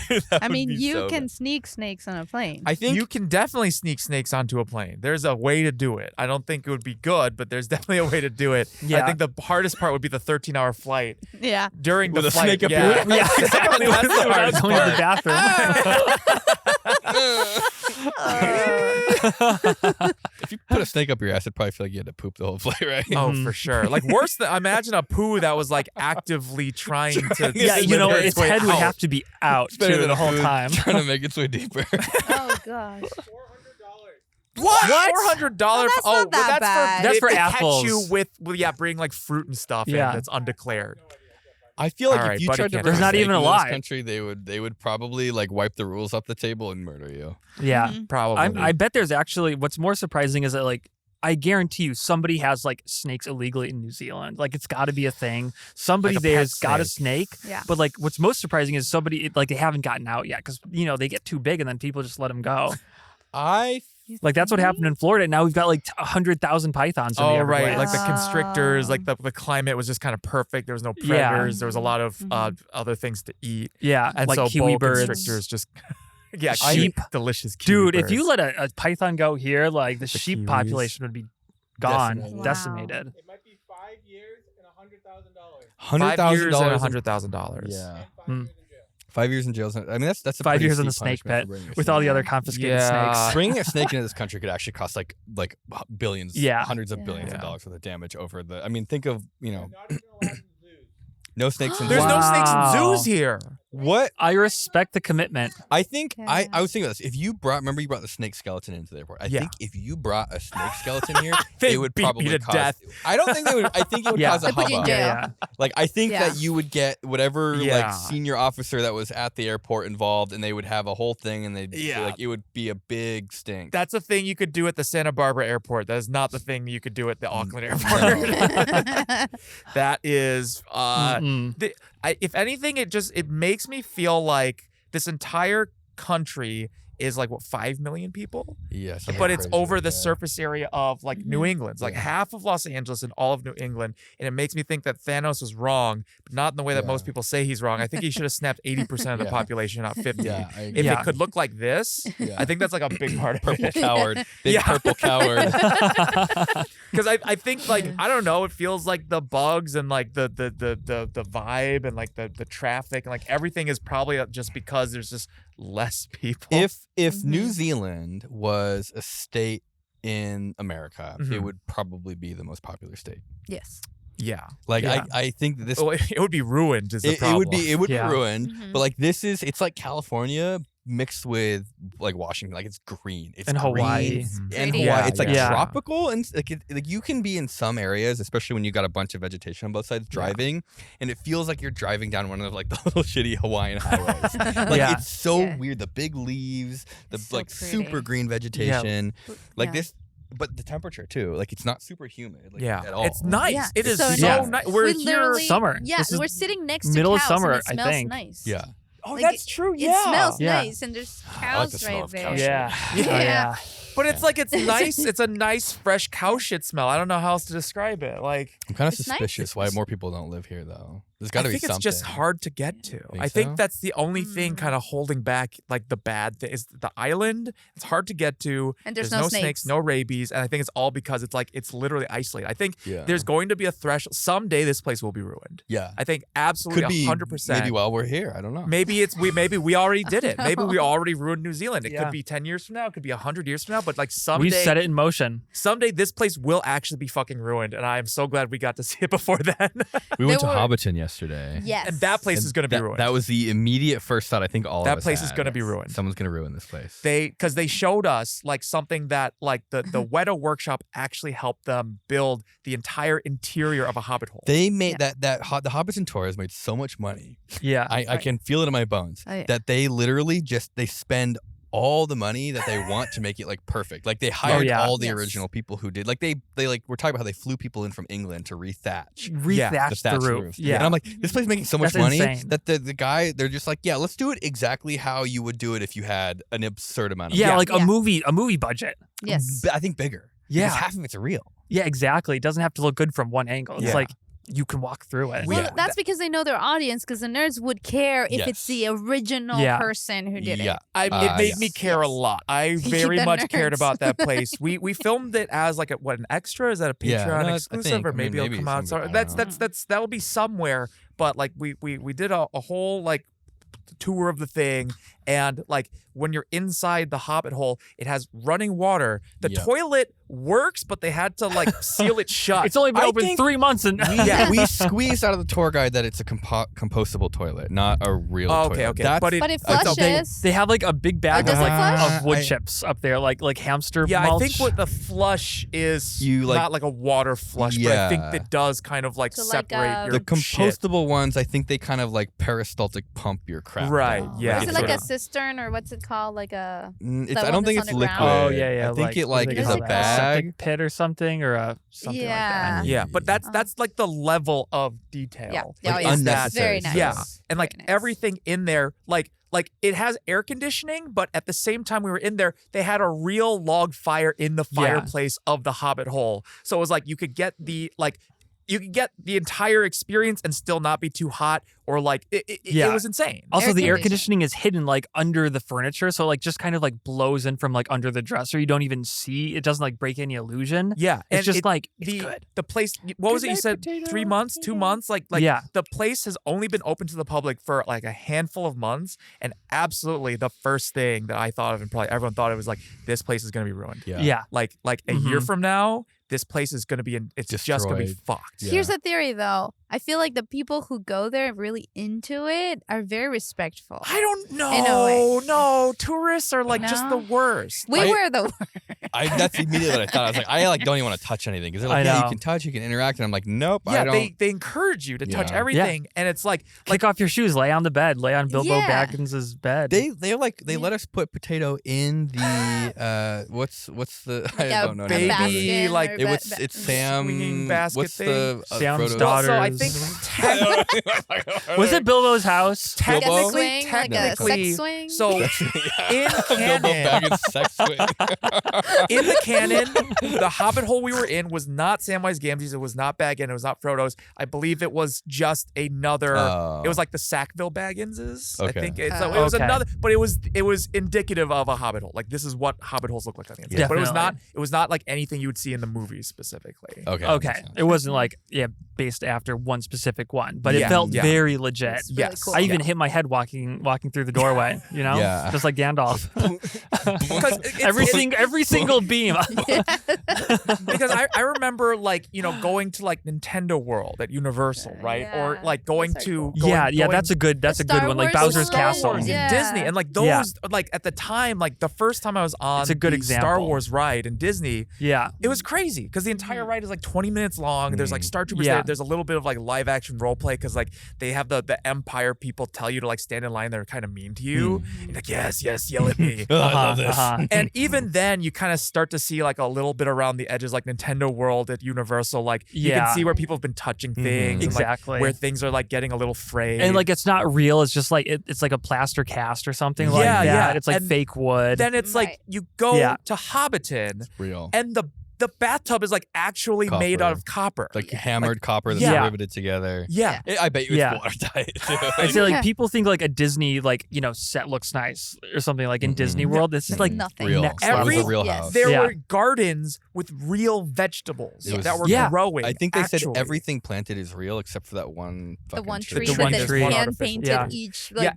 that I would mean, be you so can bad. sneak snakes on a plane. I think You can definitely sneak snakes onto a plane. There's a way to do it. I don't think it would be good, but there's definitely a way to do it. Yeah. I think the hardest part would be the 13-hour flight. yeah. During With the a flight, snake up yeah. your- Yeah, exactly. That's the hardest Going to the part. bathroom. If you put a snake up your ass, it'd probably feel like you had to poop the whole flight, right? Oh, for sure. Like worse than imagine a poo that was like actively trying to. Yeah, you know, its head would have to be out It's better too than the a whole food time. trying to make its way deeper. Oh gosh. What? $400? Well, that's not that bad. That's if for they catch apples. you with bring like fruit and stuff in that's undeclared. I feel like All if right, you buddy tried to can't bring There's a not snake even a into lie. this country, they would probably like wipe the rules off the table and murder you. Yeah. Probably. I bet there's actually what's more surprising is that like I guarantee you somebody has like snakes illegally in New Zealand. Like it's got to be a thing. Somebody Like a there's pet got a snake. snake. Yeah. But like what's most surprising is somebody like they haven't gotten out yet because you know they get too big and then people just let them go. Like that's what happened in Florida. Now we've got like 100,000 pythons in the Everglades. Right. Like the constrictors, like the climate was just kind of perfect. There was no predators. There was a lot of other things to eat. Yeah, And like so kiwi boa birds. constrictors just Sheep. delicious kiwi Dude, birds. if you let a python go here, like the sheep kiwis. population would be gone, Decimated. Wow. decimated. It might be 5 years and $100,000. 5 years and $100,000. $100,000. Yeah. And 5 5 years in jail. years in jail. I mean, that's a 5 pretty years in the steep snake punishment pit for bringing a with snake. all the other confiscated Yeah. snakes. Bringing a snake into this country could actually cost like billions, Yeah. hundreds of billions Yeah. of dollars worth of damage over the. I mean, think of They're not even allowed in zoos. no snakes in There's zoos. no snakes in Wow. zoos here. What I respect the commitment. I think I Yeah. was thinking about this. If you brought the snake skeleton into the airport. I Yeah. think if you brought a snake skeleton here, They'd it would beat me probably to cause. death. I don't think they would. I think it would Yeah. cause a They put you in hubbub. jail. Yeah, Like I think Yeah. that you would get whatever Yeah. like senior officer that was at the airport involved, and they would have a whole thing, and they'd Yeah. like it would be a big stink. That's a thing you could do at the Santa Barbara airport. That is not the thing you could do at the Auckland airport. That is Mm-mm. if anything, it makes me feel like this entire country is like 5 million people, Yeah, something but it's crazy over like the that. surface area of like New England. It's like Yeah. half of Los Angeles and all of New England, and it makes me think that Thanos was wrong, but not in the way that Yeah. most people say he's wrong. I think he should have snapped 80% of the Yeah. population, not 50. Yeah, I If agree. it could look like this, Yeah. I think that's like a big part of Purple it. coward, big Yeah. purple coward. Because I think like I don't know, it feels like the bugs and like the vibe and like the traffic and like everything is probably just because there's just less people. If New Zealand was a state in America, it Mhm. would probably be the most popular state. Yes. yeah, Like Yeah. I think that this well, it would be ruined. Is the it problem? would be Yeah. ruined. Mhm. But like it's like California mixed with like Washington. Like it's green. It's And green. Hawaii. And Pretty. Hawaii, Yeah, it's like yeah. tropical and like you can be in some areas, especially when you got a bunch of vegetation on both sides driving, and it feels like you're driving down one of like the little shitty Hawaiian highways. Like Yeah. it's so Yeah. weird. The big leaves, the It's so like pretty. super green vegetation, like Yeah. this. But the temperature too, like it's not super humid. Like, Yeah, at all. it's nice. Yeah, It is so so nice. nice. We We're here. literally- Summer. Yeah, This is we're sitting next to middle of cows summer, and it I smells think. nice. Yeah. Oh, Like, that's true. It Yeah. smells Yeah. nice, and there's I like the cows smell right of there. cow shit. Yeah. Yeah. Oh, yeah. But it's like it's nice. It's a nice fresh cow shit smell. I don't know how else to describe it. Like I'm kind of It's nice. suspicious why more people don't live here though. There's got to I be think something. it's just hard to get to. Think I think so? that's the only thing Mm. kind of holding back like the bad thing is the island. It's hard to get to. And there's no no snakes, snakes. no rabies, and I think it's all because it's literally isolated. I think Yeah. there's going to be a threshold. Someday this place will be ruined. Yeah. I think absolutely Could be 100%. maybe while we're here. I don't know. Maybe we already did it. Maybe we already ruined New Zealand. It Yeah. could be 10 years from now. It could be 100 years from now. But like We someday, set it in motion. someday this place will actually be fucking ruined, and I am so glad we got to see it before then. We went went to to were- Hobbiton yesterday. Yes. and that place is going to be ruined. That was the immediate first thought I think all That of us place is had. going to be ruined. Someone's going to ruin this place. Because they showed us like something that like the Weta workshop actually helped them build the entire interior of a Hobbit hole. They made the Hobbiton tour has made so much money. Yeah. I can feel it in my bones Oh, yeah. that they literally they spend all the money that they want to make it like perfect. Like they hired yeah. all the Yes. original people who did. Like they like we're talking about how they flew people in from England to rethatch. Rethatch the thatch roof. And Yeah. I'm like, this place is making so much That's money insane. that the guy, they're just like, yeah, let's do it exactly how you would do it if you had an absurd amount of Yeah, money. like Yeah. a movie budget. Yes. I think bigger. Yeah. Because half of it's real. Yeah, exactly. It doesn't have to look good from one angle. It's Yeah. like you can walk through it. Well, Yeah. that's because they know their audience, because the nerds would care if it's Yes. the original Yeah. person who did Yeah. it. It made yes. me care a lot. I very The much cared nerds. about that place. We filmed it as like an extra? Is that a Patreon Yeah, no, I exclusive, think. or I mean, maybe it'll maybe come out? some- I So don't that's that'll be somewhere. But like we did a whole like tour of the thing, And like when you're inside the Hobbit hole, it has running water. The toilet works, but they had to like seal it shut. It's only been open 3 months, and we squeezed out of the tour guide that it's a compostable toilet, not a real toilet. Okay. But it flushes. they have like a big bag does it flush? of wood chips up there, like hamster Yeah, mulch. I think what the flush is not like a water flush, but I think it does kind of like separate your the compostable ones. I think they kind of like peristaltic pump your crap. Right. Oh. Yeah. Is it like a cistern or what's it called? Like a. I don't think it's liquid. Oh yeah. I think it like is a a bag. septic pit or something something like that. Yeah, but that's like the level of detail. Yeah, like Very unnecessary. nice. Yeah, and like Very nice. everything in there, like it has air conditioning, but at the same time we were in there, they had a real log fire in the fireplace of the Hobbit hole. So it was like you could get the entire experience and still not be too hot, or like it was insane. Also, the air conditioning is hidden like under the furniture, so like just kind of like blows in from like under the dresser. You don't even see. It doesn't like break any illusion. Yeah, it's just like it's good. The place. What was it you said? 3 months, 2 months? Like the place has only been open to the public for like a handful of months, and absolutely the first thing that I thought of, and probably everyone thought it was like, this place is gonna be ruined. Yeah. Like a year from now, this place is going to be just going to be fucked. Yeah. Here's the theory, though. I feel like the people who go there really into it are very respectful. I don't know. In a way. No, tourists are like just the worst. We were the worst. That's immediately what I thought. I was like, I like don't even want to touch anything because they're like, yeah, you can touch, you can interact, and I'm like, nope, yeah, I don't. They encourage you to touch everything, and it's like kick off your shoes, lay on the bed, lay on Bilbo Yeah. Baggins's bed. They let us put potato in the what's the I don't know. baby basket like or it's Sam. swinging basket what's thing. the Sam's Frodo- daughter. So I think Was it Bilbo's house? Bilbo? Swing, like a technically, sex swing. so in Bilbo canon, Baggins sex swing. in the canon, the Hobbit hole we were in was not Samwise Gamgee's. It was not Baggins. It was not Frodo's. I believe it was just another. It was like the Sackville Bagginses. Okay. I think it was Okay. another, but it was indicative of a Hobbit hole. Like this is what Hobbit holes look like on the inside. But it was not like anything you would see in the movies specifically. Okay. It wasn't like based after one specific one, but it felt very legit. It's really cool. I even hit my head walking through the doorway, Yeah. just like Gandalf. Because every single beam. because I remember like going to like Nintendo World at Universal, right? Or like going to that's a good one. Like Star Bowser's Wars Castle. Wars, in Yeah. Disney, and like those like at the time, like the first time I was on It's a good the example. Star Wars ride in Disney, Yeah. it was crazy because the entire ride is like 20 minutes long. There's like Star Troopers there. There's a little bit of like live action role play because like they have the Empire people tell you to like stand in line. They're kind of mean to you. You're like, yes, yell at me. I love this. And even then, you kind of start to see like a little bit around the edges, like Nintendo World at Universal. Like you can see where people have been touching things, and, like, Exactly. where things are like getting a little frayed. And like it's not real. It's just like it's like a plaster cast or something like that. yeah. It's like And fake wood. then it's like you go to Hobbiton, Real. and the bathtub is like actually made out of copper. Like hammered copper that's riveted together. Yeah. I bet you it's watertight too. I feel like people think like a Disney set looks nice or something like in Disney World. This is like nothing. real. next It was level. a real house. There were gardens with real vegetables that were growing. I think they said actually. everything planted is real except for that one The fucking one tree. tree The one that tree. is hand painted each. Like,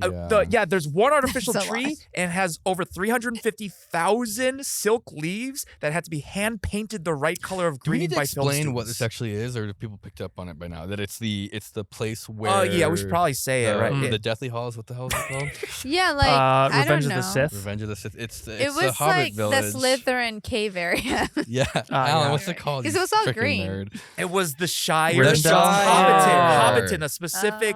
There's one artificial That's a tree lot. and has over 350,000 silk leaves that had to be hand painted the right color of Do we green need to by film explain what students. this actually is, or do people picked up on it by now? That it's the place where. Oh yeah, we should probably say it, right? The Deathly Halls. What the hell is it called? yeah, like I Revenge don't of the know. Sith. Revenge of the Sith. It's It the was Hobbit like village. the Slytherin cave area. Yeah, Alan, yeah. what's it called? Because you it was all frickin' green. Nerd. It was the Shire. The Shire. Hobbiton, a specific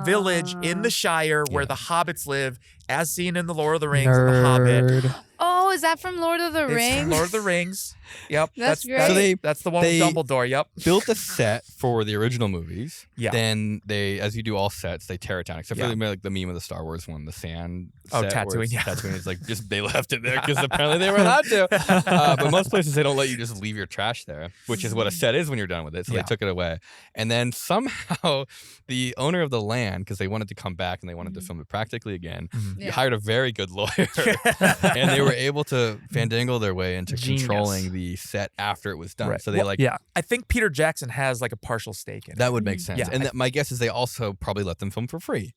village in the Shire where the hobbits live, as seen in the Lord of the Rings and the Hobbit. Nerd. Oh, is that from Lord of the It's Rings? from Lord of the Rings. Yep, That's great. So that's the one with they- Dumbledore. Yep. Built a set for the original movies. Yeah. Then they, as you do all sets, they tear it down. Except for like the meme of the Star Wars one, the sand. Oh, set where Tatooine, it's yeah. Tatooine is like just they left it there because apparently they were allowed to. But most places they don't let you just leave your trash there, which is what a set is when you're done with it. So they took it away, and then somehow the owner of the land, because they wanted to come back and they wanted to film it practically again, hired a very good lawyer, and they were able to fandangle their way into Genius. controlling the set after it was done. Right. So they I think Peter Jackson has like a partial stake in it. that would make sense. Yeah, And my guess is they also probably let them film for free.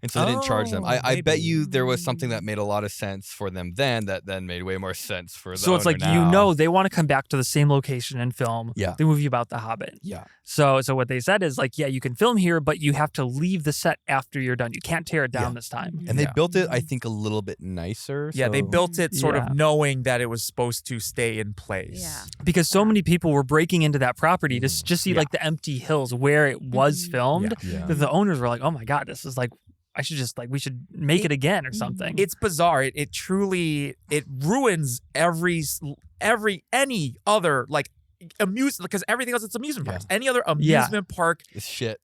And so they didn't charge them. I bet maybe. you there was something that made a lot of sense for them then that then made way more sense for the So it's like, now. they want to come back to the same location and film Yeah. the movie about the Hobbit. Yeah. So what they said is like, yeah, you can film here, but you have to leave the set after you're done. You can't tear it down Yeah. this time. And they Yeah. built it, I think, a little bit nicer. Yeah, they so- built it sort Yeah. of knowing that it was supposed to stay in place. Yeah. Because so many people were breaking into that property to just see Yeah. like the empty hills where it was filmed. Yeah. That the owners were like, oh my God, this is like, I should just like, we should make it again or something. It's bizarre. It truly ruins any other like amusement, because everything else it's amusement parks. Any other amusement park It's shit.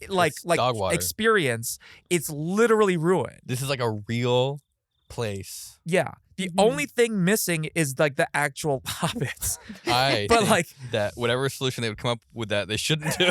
like dog water. experience, it's literally ruined. This is like a real place. Yeah. The only thing missing is like the actual hobbits. I But, think like- that whatever solution they would come up with that they shouldn't do.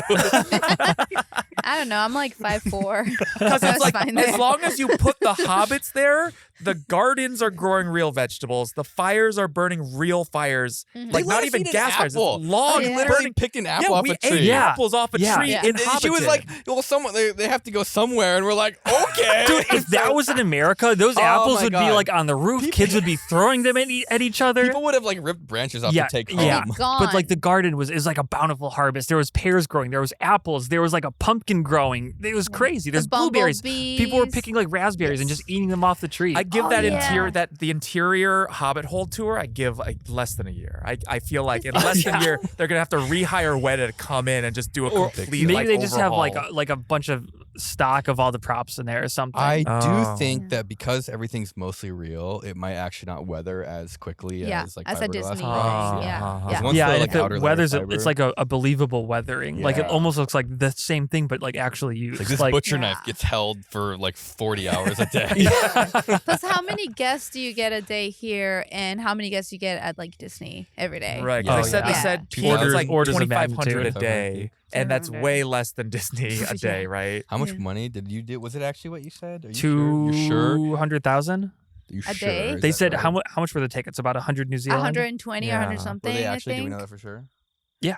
I don't know. I'm like 5'4". Because it's like fine as there. long as you put the hobbits there, the gardens are growing real vegetables. The fires are burning real fires. Mhm. Like They let not us even eat an gas fires. It's apple. log Yeah. Literally burning. picked an apple Yeah, off we a ate tree. Yeah. apples off a Yeah. tree Yeah. in And she was Hobbiton. like, well, someone they have to go somewhere, and we're like, okay. Dude, if that was in America, those Oh apples my would be God. like on the roof. People- Kids would be throwing them at each other. People would have like ripped branches off Yeah, to take yeah. home. Gone. But like the garden is like a bountiful harvest. There was pears growing. There was apples. There was like a pumpkin growing. It was crazy. There's blueberries. People were bumblebees. picking like raspberries and just eating them off the tree. I give Oh, that yeah. interior Hobbit hole tour. I give like less than a year. I feel like in less than a year they're gonna have to rehire Weta to come in and just do a or complete maybe like they just have overhaul. like a bunch of stock of all the props in there or something. I Oh. do think that because everything's mostly real, it might actually not weather as quickly Yeah, as like as a fiberglass Disney products. thing. Yeah. Uh-huh. Yeah. Once yeah, the, and like, if it outer layer weathers, fiber- it's like a believable weathering. Like it Yeah. almost looks like the same thing, but like actually used. Like this like, butcher Yeah. knife gets held for like 40 hours a day. Plus, how many guests do you get a day here, and how many guests you get at like Disney every day? Right, Yeah. because they Yeah. said Two peak is orders- like orders of 2,500 a magnitude. day, and that's 200. way less than Disney a day, right? How much Yeah. money did you do? Was it actually what you said? Are you sure? You sure? 200,000. You A sure? day? Is They that said right? how much were the tickets? About 100 New Zealand. 120 or 100 Yeah. Were something. they actually I think. doing that for sure? Yeah.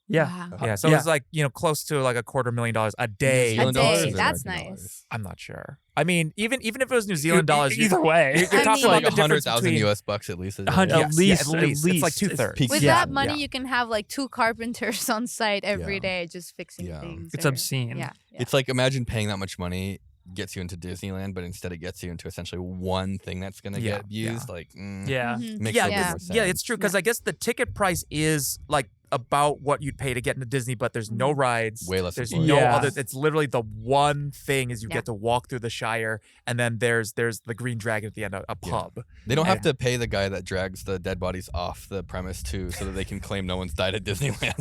Wow. Yeah, so Yeah. it's like close to like $250,000 a day. A Zealand dollars day. or That's American nice. dollars? I'm not sure. I mean, even if it was New Zealand dollars, Either way. you're I talking mean- about Like the difference 100,000 between US bucks at least. a day. At Yes, least, at least. It's like It's two-thirds. peak With Yeah. that money, Yeah. you can have like 2 carpenters on site every Yeah. day just fixing Yeah. things. It's or- obscene. Yeah. It's like imagine paying that much money gets you into Disneyland, but instead it gets you into essentially one thing that's going to Yeah, get used. Like, Yeah. Mhm. makes Yeah, a little bit Yeah. more sense. Yeah, it's true because I guess the ticket price is like about what you'd pay to get into Disney, but there's no rides. Way less There's employees. no Yeah. other. It's literally the one thing is you Yeah. get to walk through the Shire, and then there's the Green Dragon at the end, a Yeah. pub. They don't have And- to pay the guy that drags the dead bodies off the premise too, so that they can claim no one's died at Disneyland.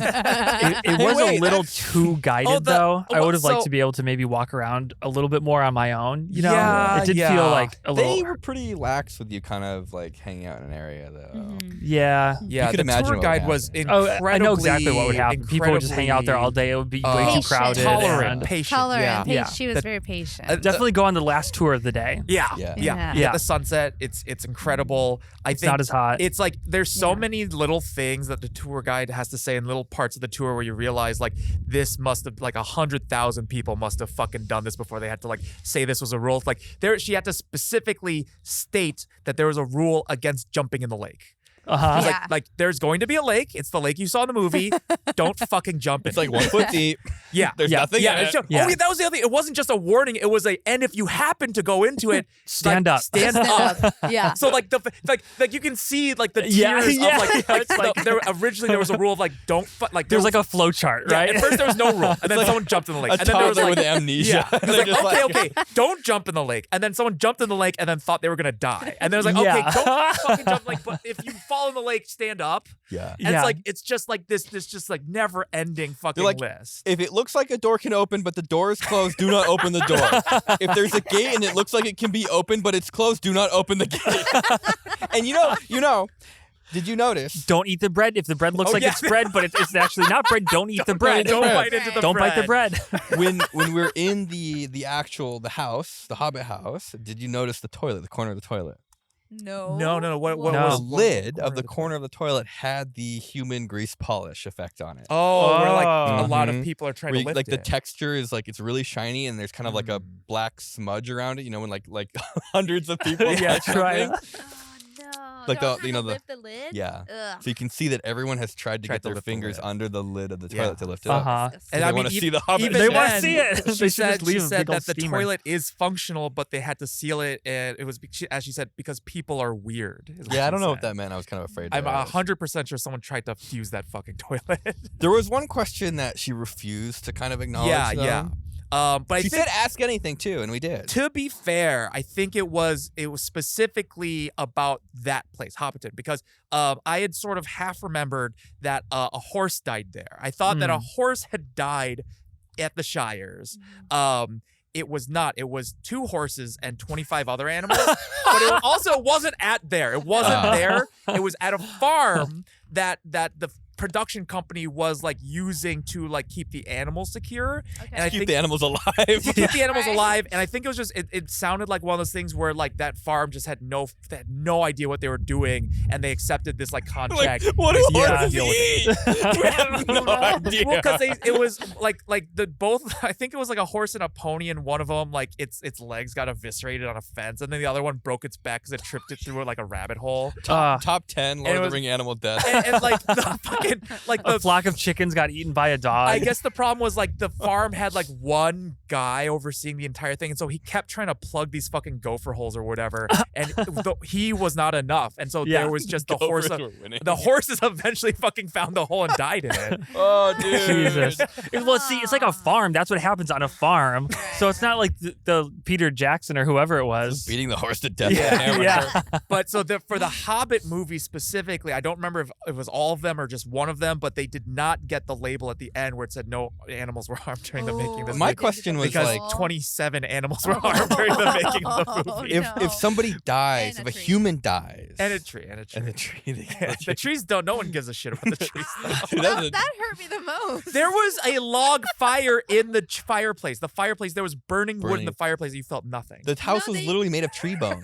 It was Wait, a little that's- too guided Oh, though. I well, would have liked so- to be able to maybe walk around a little bit more on my own. You know, Yeah, it did yeah. feel like a They little. were pretty lax with you, kind of like hanging out in an area though. Mhm. Yeah. Yeah, could the imagine tour what would guide was happen. Oh, incredibly. I know exactly what would happen. People would just hang out there all day. It would be way too Patient. crowded. Tolerant, and- patient. Tolerant. Yeah. Yeah. She was The- very patient. Definitely go on the last tour of the day. Yeah, Yeah. yeah, Yeah. The sunset, it's incredible. I It's think not as hot. it's like there's so Yeah. many little things that the tour guide has to say in little parts of the tour where you realize like this must have like 100,000 people must have fucking done this before they had to like say this was a rule. Like she had to specifically state that there was a rule against jumping in the lake. Uh-huh. She's Yeah. like there's going to be a lake. It's the lake you saw in the movie. Don't fucking jump in. It's like 1 foot deep. yeah. There's Yeah. nothing Yeah, in it's it. just- Yeah. Oh, yeah, that was the other thing. It wasn't just a warning. It was and if you happen to go into it, Stand like, up. Stand Stand up. up. Yeah. So like like you can see like the tears Yeah, of yeah. like there originally there was a rule of like don't like There's like a flow chart, yeah, right? At first there was no rule, and then like someone jumped in the lake, A and then there was toddler like with amnesia. yeah, it was They're like just okay, don't jump in the lake, and then someone jumped in the lake and then thought they were gonna die, and then it was like Yeah. okay, don't fucking jump in the lake, but if you fall in the lake, stand up. Yeah. And Yeah. it's just like this just like never ending fucking like, list. If it looks like a door can open, but the door is closed, do not open the door. If there's a gate and it looks like it can be opened, but it's closed, do not open the gate. And you know, did you notice? Don't eat the bread. If the bread looks Oh, like yeah. it's bread, but it's actually not bread, don't eat the bread. Don't bread. bite into the Don't bread. bite the bread. when we're in the house, the Hobbit house, did you notice the toilet, the corner of the toilet? No. No. What No. was The lid of the corner of the toilet had the human grease polish effect on it. Oh, where like a Oh. lot of Mhm. people are trying Where to you- lift like the it. texture is like it's really shiny and there's kind of like a black smudge around it. You know, when like hundreds of people Yeah, touch try something. it. Oh no. Like Don't the- you know, have to the- lift the lid. Yeah. Ugh. So you can see that everyone has tried to Tried get to their lift the fingers lid. under the lid of the Yeah. toilet to lift it up. Uh-huh. Disgusting. And They I wanna mean, see the Hobbit. even They wanna then, see it. They She should said, just leave she a said big ol' that the steamer. toilet is functional, but they had to seal it, and it was as she said because people are weird. is what Yeah, I she don't know what said. that meant. I was kind of afraid. I'm to ask. 100% sure someone tried to fuse that fucking toilet. There was one question that she refused to kind of acknowledge. yeah. though. But I She think said ask anything too, and we did. to be fair, I think it was specifically about that place, Hobbiton, because I had sort of half remembered that a horse died there. I thought that a horse had died at the Shires. It was not. It was 2 horses and 25 other animals. But it also wasn't at there. It wasn't there. It was at a farm that the production company was like using to like keep the animals secure. Okay. And I Keep think the animals alive. to keep the animals Right. alive. And I think it was just it sounded like one of those things where like that farm just had no idea what they were doing, and they accepted this like contract. what do Yeah. horses Deal with eat? We have no idea. Well, because it was like the both. I think it was like a horse and a pony, and one of them like its legs got eviscerated on a fence, and then the other one broke its back because it tripped it through like a rabbit hole. Top 10 Lord it of the was- Ring animal deaths. And like the fucking like A the flock of chickens got eaten by a dog. I guess the problem was like the farm had like one guy overseeing the entire thing, and so he kept trying to plug these fucking gopher holes or whatever, and he was not enough, and so Yeah. there was just the Gophers horse. were winning. The horses eventually fucking found the hole and died in it. Oh, dude. Jesus. Well, see, it's like a farm. That's what happens on a farm. So it's not like the Peter Jackson or whoever it was. Beating the horse to death. Yeah. with a hammer. Yeah. But so for the Hobbit movie specifically, I don't remember if it was all of them or just one of them, but they did not get the label at the end where it said no animals were harmed during the making of this My movie. question was Because like, 27 animals were harmed during the making of the movie. if somebody dies, And if a a tree. human dies, And a tree. and the tree, they Yeah, the trees don't. No one gives a shit about the trees. Dude, that hurt me the most. There was a log fire in the fireplace. The fireplace, there was burning wood in Burning. the fireplace. And you felt nothing. the house was they- literally made of tree bones.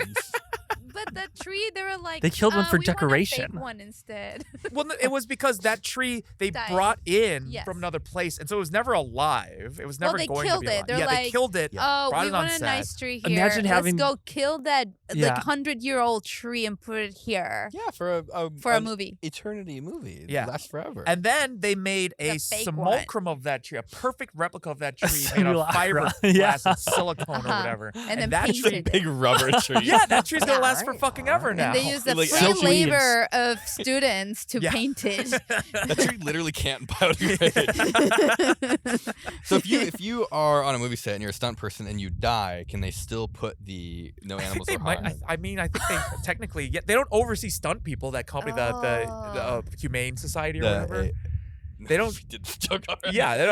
But the tree, they were like, They killed one for we want a decoration. fake one instead. Well, no, it was because that tree they Died. brought in Yes. from another place, and so it was never alive. It was Well, never they going killed to be it. alive. They're Yeah, they like, killed it. Oh, brought we it on want a set. nice tree here. Imagine having- Let's go kill that Yeah. like 100-year-old tree and put it here Yeah, for for a an movie. eternity movie. Yeah. It lasts forever. And then they made a The fake simulacrum of that tree, a perfect replica of that tree made of Simulacra. fiberglass Yeah. and silicone or Uh-huh. whatever. And then that painted tree, it. big rubber tree. yeah, that tree's gonna Yeah. last for fucking ever now. And they use the Like, free silk leaves. labor of students to Yeah. paint it. That tree literally can't biodegrade. So if you are on a movie set and you're a stunt person and you die, can they still put the no I think animals they are might. harmed? I mean, I think they technically. Yeah, they don't oversee stunt people. That company, the Oh. Humane Society or The- whatever. They don't- We did this joke already. Yeah, they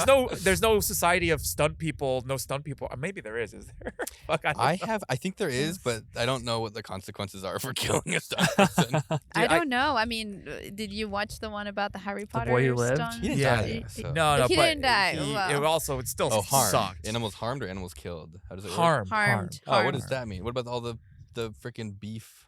don't, there's no society of stunt people. No stunt people. Maybe there is. Is there? Fuck, I don't know. I think there is, but I don't know what the consequences are for killing a stunt person. I I- don't know. I mean, did you watch the one about the Harry Potter Boy Who Lived? stunt? He didn't Yeah. die there, so. No, He but didn't die. It Wow. also it still Oh, harmed. sucked. Animals harmed or animals killed? How does it work? Harmed. Oh, what does that mean? What about all the freaking beef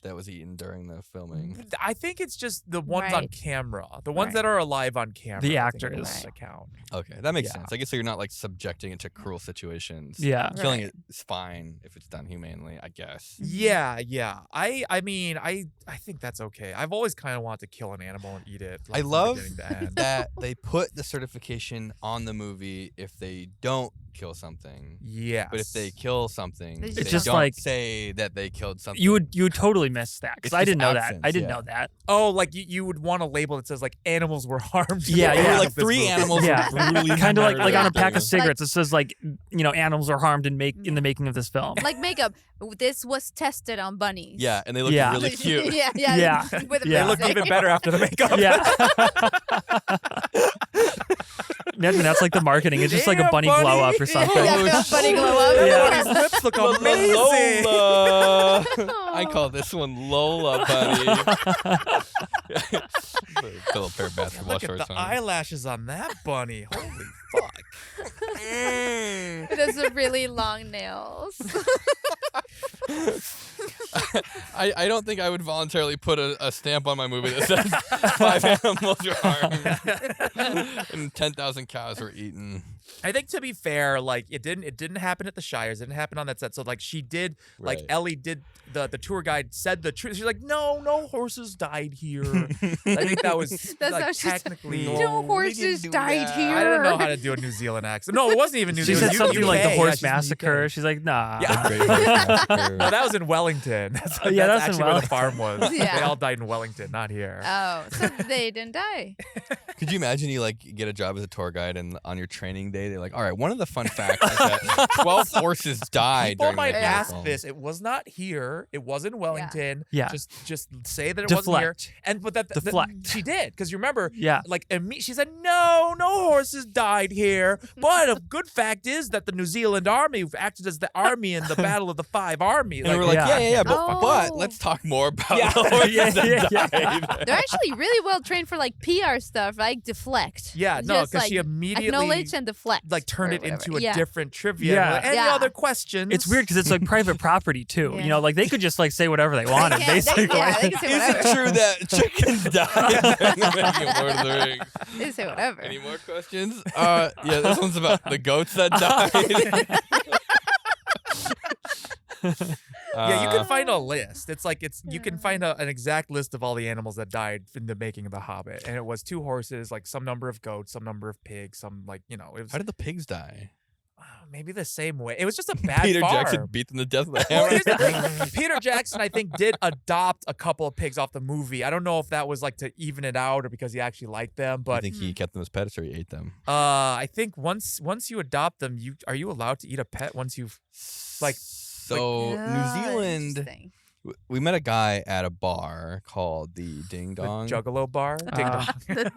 that was eaten during the filming? I think it's just the ones on Right. camera, the ones Right. that are alive on camera. The I think actors. doesn't account. Okay, that makes Yeah. sense. I guess so you're not like subjecting it to cruel situations. Yeah. Killing Right. it is fine if it's done humanely, I guess. Yeah. I mean, I think that's okay. I've always kind of wanted to kill an animal and eat it. I from love beginning to end. that they put the certification on the movie if they don't kill something. Yes. But if they kill something, They they just just don't like- say that they killed something. You would totally miss that because It's I just didn't know that. absence, I didn't yeah. know that. Oh, like you would want a label that says like animals were harmed. in Yeah, the Or yeah. making like of this 3 movie. animals Yeah. were brutally Kind of like on a murdered. pack of Like- cigarettes. It says like animals are harmed in the making of this film. Like makeup. This was tested on bunnies. Yeah, and they look Yeah. really cute. yeah. Yeah. With a Yeah. They look music. even better after the makeup. Yeah. Imagine that's like the marketing. It's just like a Damn, bunny glow bunny. up or something. Yeah, the bunny glow up. Yeah. Bunny's lips look Lola. amazing. I call this one Lola, buddy. Fill a pair of basketball Look at shorts the on. eyelashes on that bunny. Holy fuck. It has some really long nails. I don't think I would voluntarily put a stamp on my movie that says 5 animals were harmed and 10,000 cows were eaten. I think to be fair, like it didn't happen at the Shires. It didn't happen on that set. So like she did, like Right. Ellie did. The tour guide said the truth. She's like, no horses died here. I think that was That's like how she said- technically. No horses died here. I didn't know how to do a New Zealand accent. No, it wasn't even New She Zealand. said something like the UK. horse she's in the massacre. UK. She's like, nah. Yeah. Great horse massacre. No, that was in Wellington. That's Oh, yeah, that's in actually where the farm was. Yeah. They all died in Wellington, not here. Oh, so they didn't die. Could you imagine you like get a job as a tour guide and on your training day they're like, all right, one of the fun facts is that 12 horses died People during might the ask vehicle. this. It was not here. It was in Wellington. Yeah. Just say that it wasn't here. Deflect. And but that Deflect. she did, because you remember. Yeah. Like she said, no horses died here. But a good fact is that the New Zealand Army acted as the army in the Battle of the Five Armies. And we were like, Yeah. yeah, but, Oh. but let's talk more about Yeah. the horses Yeah, that yeah, died. They're actually really well trained for like PR stuff, like deflect. yeah, no, Just, because like, she immediately acknowledge and deflect. like turned or it into whatever. a Yeah. different trivia. Yeah. Like, any Yeah. other questions? It's weird because it's like private property too. Yeah. You know, like they could just like say whatever they wanted, They can- basically. they can say Is whatever. it true that chickens died during the making of Lord of the Rings? They say whatever. Any more questions? Yeah, this one's about the goats that died. Yeah, you Uh, can find a list. It's like you can find an exact list of all the animals that died in the making of The Hobbit, and it was 2 horses, like some number of goats, some number of pigs, some like it was How did the pigs die? maybe the same way. It was just a bad Peter farm. Jackson beat them to death with a Well, hammer. here's the thing. Peter Jackson, I think, did adopt a couple of pigs off the movie. I don't know if that was like to even it out or because he actually liked them, I but think he kept them as pets or he ate them. I think once you adopt them, are you allowed to eat a pet once you've like So New Ah, Zealand, interesting. we met a guy at a bar called the Ding the Dong. Juggalo bar? Ding dong.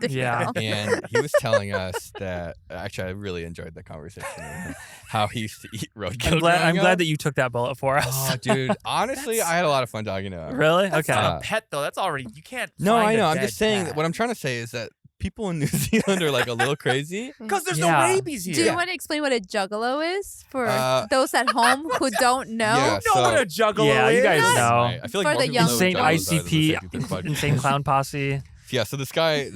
Yeah. And he was telling us that actually I really enjoyed the conversation with him, how he used to eat roadkill. I'm growing glad up. that you took that bullet for us. Oh, dude, honestly, I had a lot of fun talking to him. Really? That's Okay. not a pet though. That's already you can't. No, find I a know. I'm dead just saying that cat. what I'm trying to say is that people in New Zealand are like a little crazy. Because there's Yeah. no rabies here. Do you want to explain what a juggalo is for Uh, those at home who don't know? Yeah, You know what a juggalo Yeah, you is? guys Yes. know. Right. I feel like For more the people young know Insane what Juggalo is ICP, than the 50 podcast. Insane Clown Posse. Yeah, so this guy,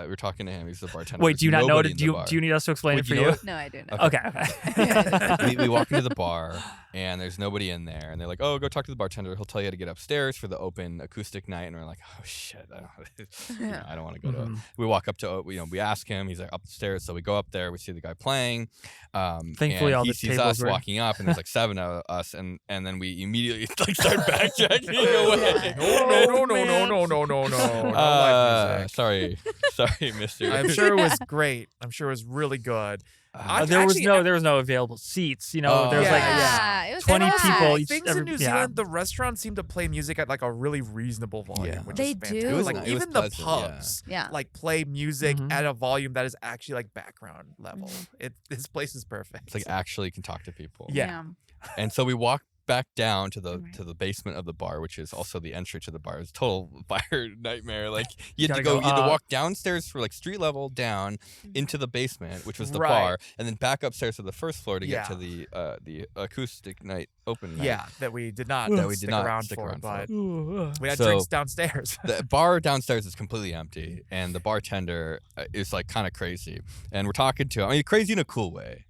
we were talking to him. He's the bartender. Wait, do you There's not know nobody it? in Do the you bar. do you need us to explain Wait, it for you know you? it? No, I do not. Okay. we walk into the bar and there's nobody in there and they're like, oh, go talk to the bartender, he'll tell you how to get upstairs for the open acoustic night. And we're like, oh shit, I don't want to go to Mhm. we walk up to we ask him, he's like upstairs, so we go up there, we see the guy playing, Thankfully, and all he the sees tables us were- walking up and there's like 7 of us and then we immediately like start backtracking away. No. Sorry mister. I'm sure it was great. I'm sure it was really good. There was Actually, no available seats. You know, there was like yeah, it was 20 packed. people each- Things every- in New yeah. Zealand, the restaurants seem to play music at like a really reasonable volume, Yeah. which They is do. fantastic. It was Like nice. It was even the pleasant, yeah. pubs, Yeah. like play music Mhm. at a volume that is actually like background level. This place is perfect. It's like actually can talk to people. Yeah. And so we walk back down to the Right. to the basement of the bar, which is also the entry to the bar. It's a total fire nightmare. Like you had to Gotta go, go you had to up. walk downstairs for like street level down into the basement, which was the Right. bar, and then back upstairs to the first floor to Yeah. get to the acoustic night open night. Yeah, that we did not That we did stick not around stick for, around for. but we had So- drinks downstairs. The bar downstairs is completely empty, and the bartender is like kind of crazy. And we're talking to him. I mean, crazy in a cool way.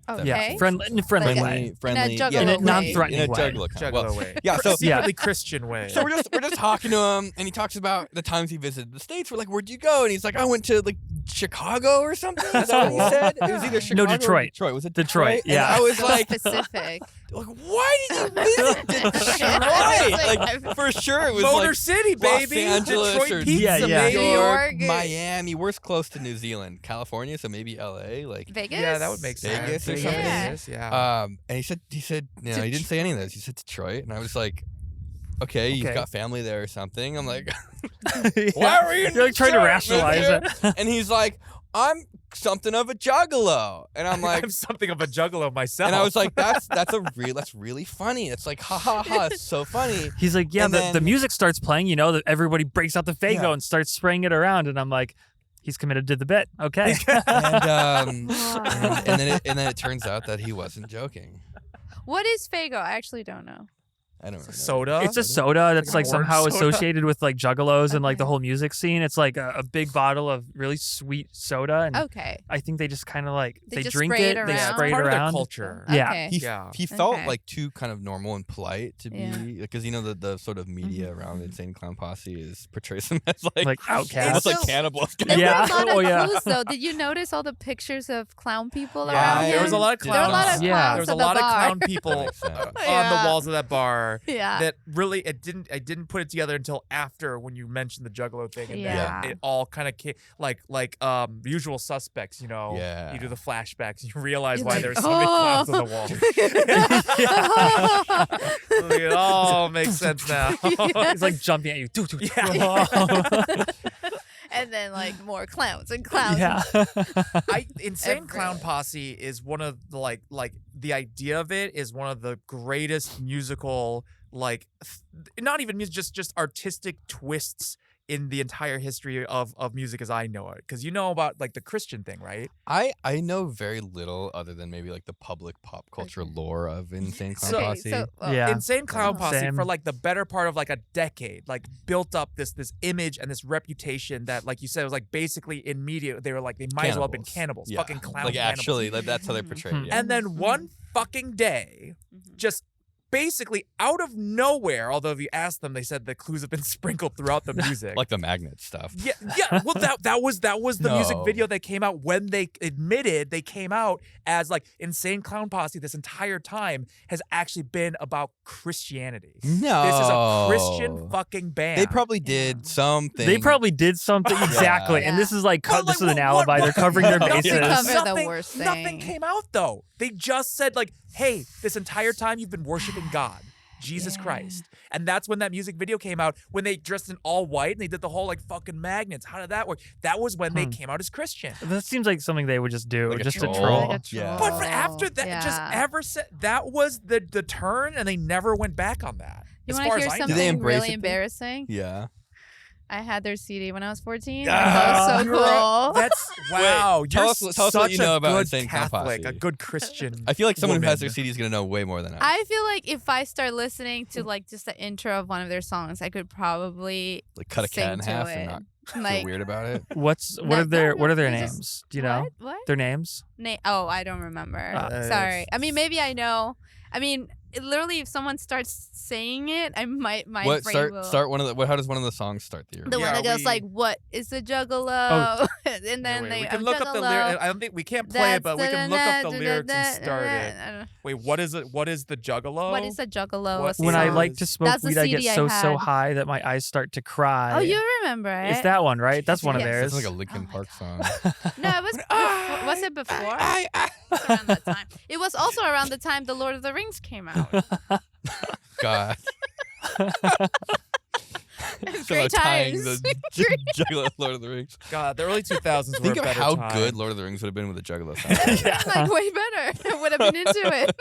Okay. Yeah, friendly Like way. friendly, juggalo yeah, In a in non-threatening in a way. juggalo kind of- Juggalo well, way. yeah, so Secretly Christian way. So we're just talking to him, and he talks about the times he visited the States. We're like, "Where'd you go?" And he's like, "I went to like Chicago or something." Is that what he said? It was either Chicago or Detroit. Detroit. Was it Detroit, And yeah. I was So like, specific. "Why did you visit Detroit?" Like for sure, it was Motor like City, Los baby. Angeles Detroit or pizza, Yeah, yeah. baby. New New York, York. Miami. We're close to New Zealand, California, so maybe LA. Like, Vegas? Yeah, that would make sense. Vegas or Vegas, something? Vegas, yeah. and he said, you know, he didn't say any of those. He said Detroit, and I was like, "Okay, you've Okay. got family there or something." I'm like, Yeah. "Why are you?" in You're like trying to Detroit, rationalize mister?" it. And he's like, "I'm something of a juggalo," and I'm like, I'm something of a juggalo myself. and I was like, that's really funny. It's like, ha ha ha, it's so funny. He's like, yeah, And the then- music starts playing, you know, that everybody breaks out the Fago Yeah. and starts spraying it around. And I'm like, he's committed to the bit. Okay. And then it turns out that he wasn't joking. What is Fago? I actually don't know. I don't know. Soda? It's a soda that's like orange somehow soda? associated with like juggalos and like the Okay. whole music scene. It's like a big bottle of really sweet soda, and Okay. I think they just kind of like They they just drink spray it, it they around? spray it Part of their around. culture. Yeah. Okay. He, he felt Okay. like too kind of normal and polite to Yeah. be because the sort of media around Insane Clown Posse is portrays him as like outcast. almost like So- cannibals. There Yeah. were a lot of Oh, yeah. clues, though. Did you notice all the pictures of clown people Yeah, around him? there was a lot of There were a lot of clowns. Yeah. clowns There was at a the lot of bar. clown people That makes sense. on the Yeah. walls of that bar. Yeah. That really I didn't put it together until after when you mentioned the Juggalo thing, and Yeah. then it all kind of came like Usual Suspects. You know, Yeah. you do the flashbacks, you realize You're why like, there's so many clowns on the wall. Like, it all makes sense now. It's like jumping at you. And then like more clowns and clowns. Yeah. Insane Clown Everywhere. Posse is one of the like the idea of it is one of the greatest musical not even just artistic twists in the entire history of music as I know it. Because you know about like the Christian thing, right? I know very little other than maybe like the public pop culture lore of Insane Clown So- Posse. Yeah. Insane Clown Posse Same. for like the better part of like a decade, like built up this image and this reputation that, like you said, was like basically in media they were like they might as well have been cannibals, Yeah. fucking clown like cannibals. actually, like that's how they portray it. Yeah. And then one fucking day, just basically out of nowhere, although if you ask them, they said the clues have been sprinkled throughout the music. like the magnet stuff. Yeah. Well, that was the music No. video that came out when they admitted they came out as like Insane Clown Posse. This entire time has actually been about Christianity. No, This is a Christian fucking band. They probably did something. They probably did something exactly, and this is like this is an alibi. They're covering their Nothing- bases. Cover the worst Nothing thing. came out though. They just said like, "Hey, this entire time you've been worshiping God, Jesus Yeah. Christ," and that's when that music video came out. When they dressed in all white and they did the whole like fucking magnets. How did that work? That was when they came out as Christian. That seems like something they would just do, Like a just to troll. troll. Like a Yeah. But for troll. after that, just Yeah. ever said that was the turn, and they never went back on that. You as want far to hear as I know. something Did they embrace really it then? embarrassing? Yeah. I had their CD when I was 14. Ah, That was so You're- cool. That's wow. tell You're us what such you know a about good Insane Clown Catholic, Posse. a good Christian. I feel like someone who has their woman. CD is gonna know way more than us. I feel like if I start listening to like just the intro of one of their songs, I could probably like cut a cat in sing to half it. and not feel like weird about it. What No, are their no, what are their they just- names? Do you know What? their names? Oh, I don't remember. Uh, Sorry. I mean, maybe I know. I mean, literally, if someone starts saying it, I might. My What brain will. start one of the? How does one of the songs start the? The Yeah, one that goes we- like, "What is a juggalo?" and then Wait, they we can look up the lyrics. I don't think we can't play it, but we can look up the lyrics and start it. Wait, what is it? What is the Juggalo? What is a juggalo? What When I is- like to smoke That's the weed, I get CD I so had. high that my eyes start to cry. Oh, you remember it? It's that one, right? That's one of Yes. theirs. It's like a Linkin Oh my Park song. No, it was. Was it before? It was around that time. It was also around the time the Lord of the Rings came out. God. Great tying times. the Juggalo Lord of the Rings. God, the early 2000s were Think a of better how time. good Lord of the Rings would have been with a Juggalo sound. Yeah. Like way better. I would have been into it.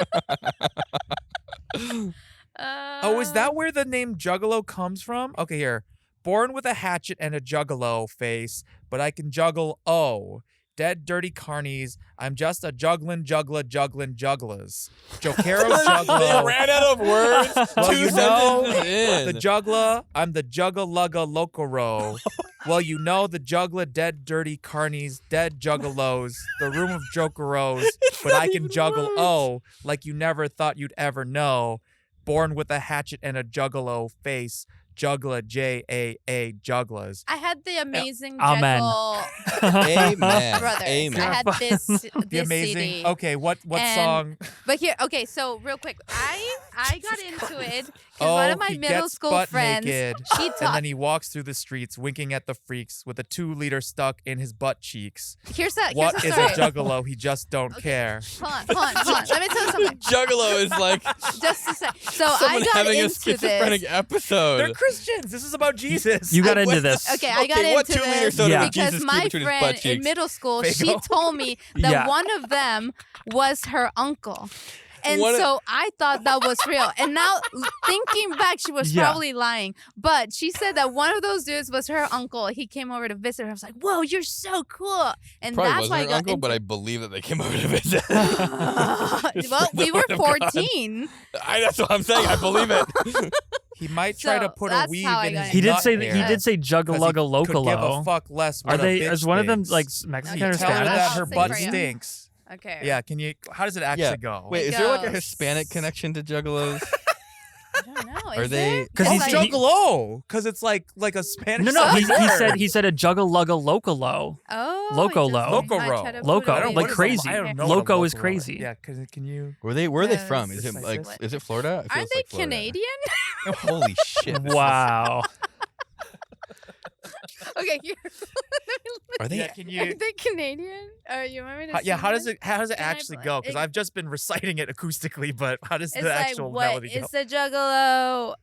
Oh, is that where the name Juggalo comes from? Okay, here. Born with a hatchet and a juggalo face, but I can juggle, dead dirty carnies. I'm just a juggling jugglers. Jokero They juggalo. ran out of words. Well, Two you know, sentences in. the juggler, I'm the juggalugga locoro. Well, you know the juggler, dead dirty carnies, dead juggalos, the room of jokeros, but I can juggle, like you never thought you'd ever know. Born with a hatchet and a juggalo face, juggler, J-A-A, jugglers. I had the amazing Amen. Jekyll Amen. brothers. Amen. I had this The amazing. CD. Okay, what And- song? But here, okay, so real quick, I got into it because one of my he middle gets school butt friends, naked, she and taught. then he walks through the streets, winking at the freaks with a 2-liter stuck in his butt cheeks. Here's a What is a story. juggalo? He just don't Okay. care. Hold on. Let me tell you something. Juggalo is like Just a sec. So someone I got having a into schizophrenic this episode. They're Christians. This is about Jesus. You got I- into what- this. Okay, I got what into 2-liter this soda Yeah. would because Jesus keep my between his butt friend in cheeks? middle school, she Fago. told me that Yeah. one of them was her uncle. And so I thought that was real. And now thinking back, she was probably lying. But she said that one of those dudes was her uncle. He came over to visit her. I was like, whoa, you're so cool. And Probably that's wasn't why I her got uncle, but I believe that they came over to visit. well, we were 14. That's what I'm saying. I believe it. He might try to put a weave in his He did nut say that. hair. He did say Juggalo Could give a Localo. fuck less. Are what a they? bitch Is one of them thinks. like Mexican Okay, or Tell her Spanish? that her I'll sing butt for you. stinks. Okay. Yeah, can you? How does it actually go? Wait, is there like a goes- Hispanic connection to Juggalos? I don't know. Are Is they- there? 'Cause Oh, he's- like, Juggalo, because it's like a Spanish. No, he word. said a Juggalo Localo. oh, Loco he just Lo. might Loco try to Ro. Loco, put it I don't- in. like what is crazy. I don't know what a Loco is loco crazy. Yeah, can you? Where are they Yes. from? Is it like is it Florida? It Aren't feels they like Florida. Canadian? Holy shit! Wow. Okay, here. Are they? Yeah, can Are you? they Canadian? You want me to Yeah, sing how does this? it How does it Can I actually play- go? Because it- I've just been reciting it acoustically, but how does It's the like actual what? melody go? It's a juggalo.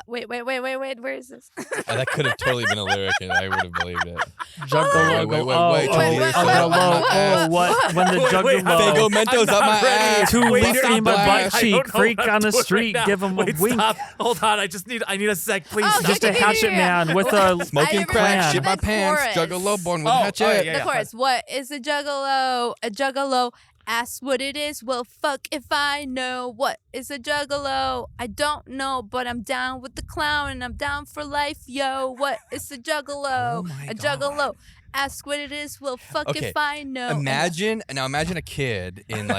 Wait. Where is this? That could have totally been a lyric, and I would have believed it. Juggalo. Wait, Oh, totally Juggalo. Oh, what? what? When the Wait, Juggalo. Fago Mentos I'm up not my ready. ass. Two Wait, weeks stop in my that. butt I don't cheek, know freak what I'm on the doing street, right give now. him a Wait, wink. Stop. Hold on, I need a sec, please. Oh, stop. Just a okay, hatchet yeah. man with a Smoking I crack, remember shit my the pants. chorus. Juggalo born with Oh, a oh, hatchet. yeah. The chorus. What is a juggalo? A juggalo. Ask what it is. Well, fuck if I know. What is a juggalo? I don't know, but I'm down with the clown and I'm down for life, yo. What is a juggalo? Oh my a God. juggalo. Ask what it is. Well, fuck Okay, if I know. Imagine a kid in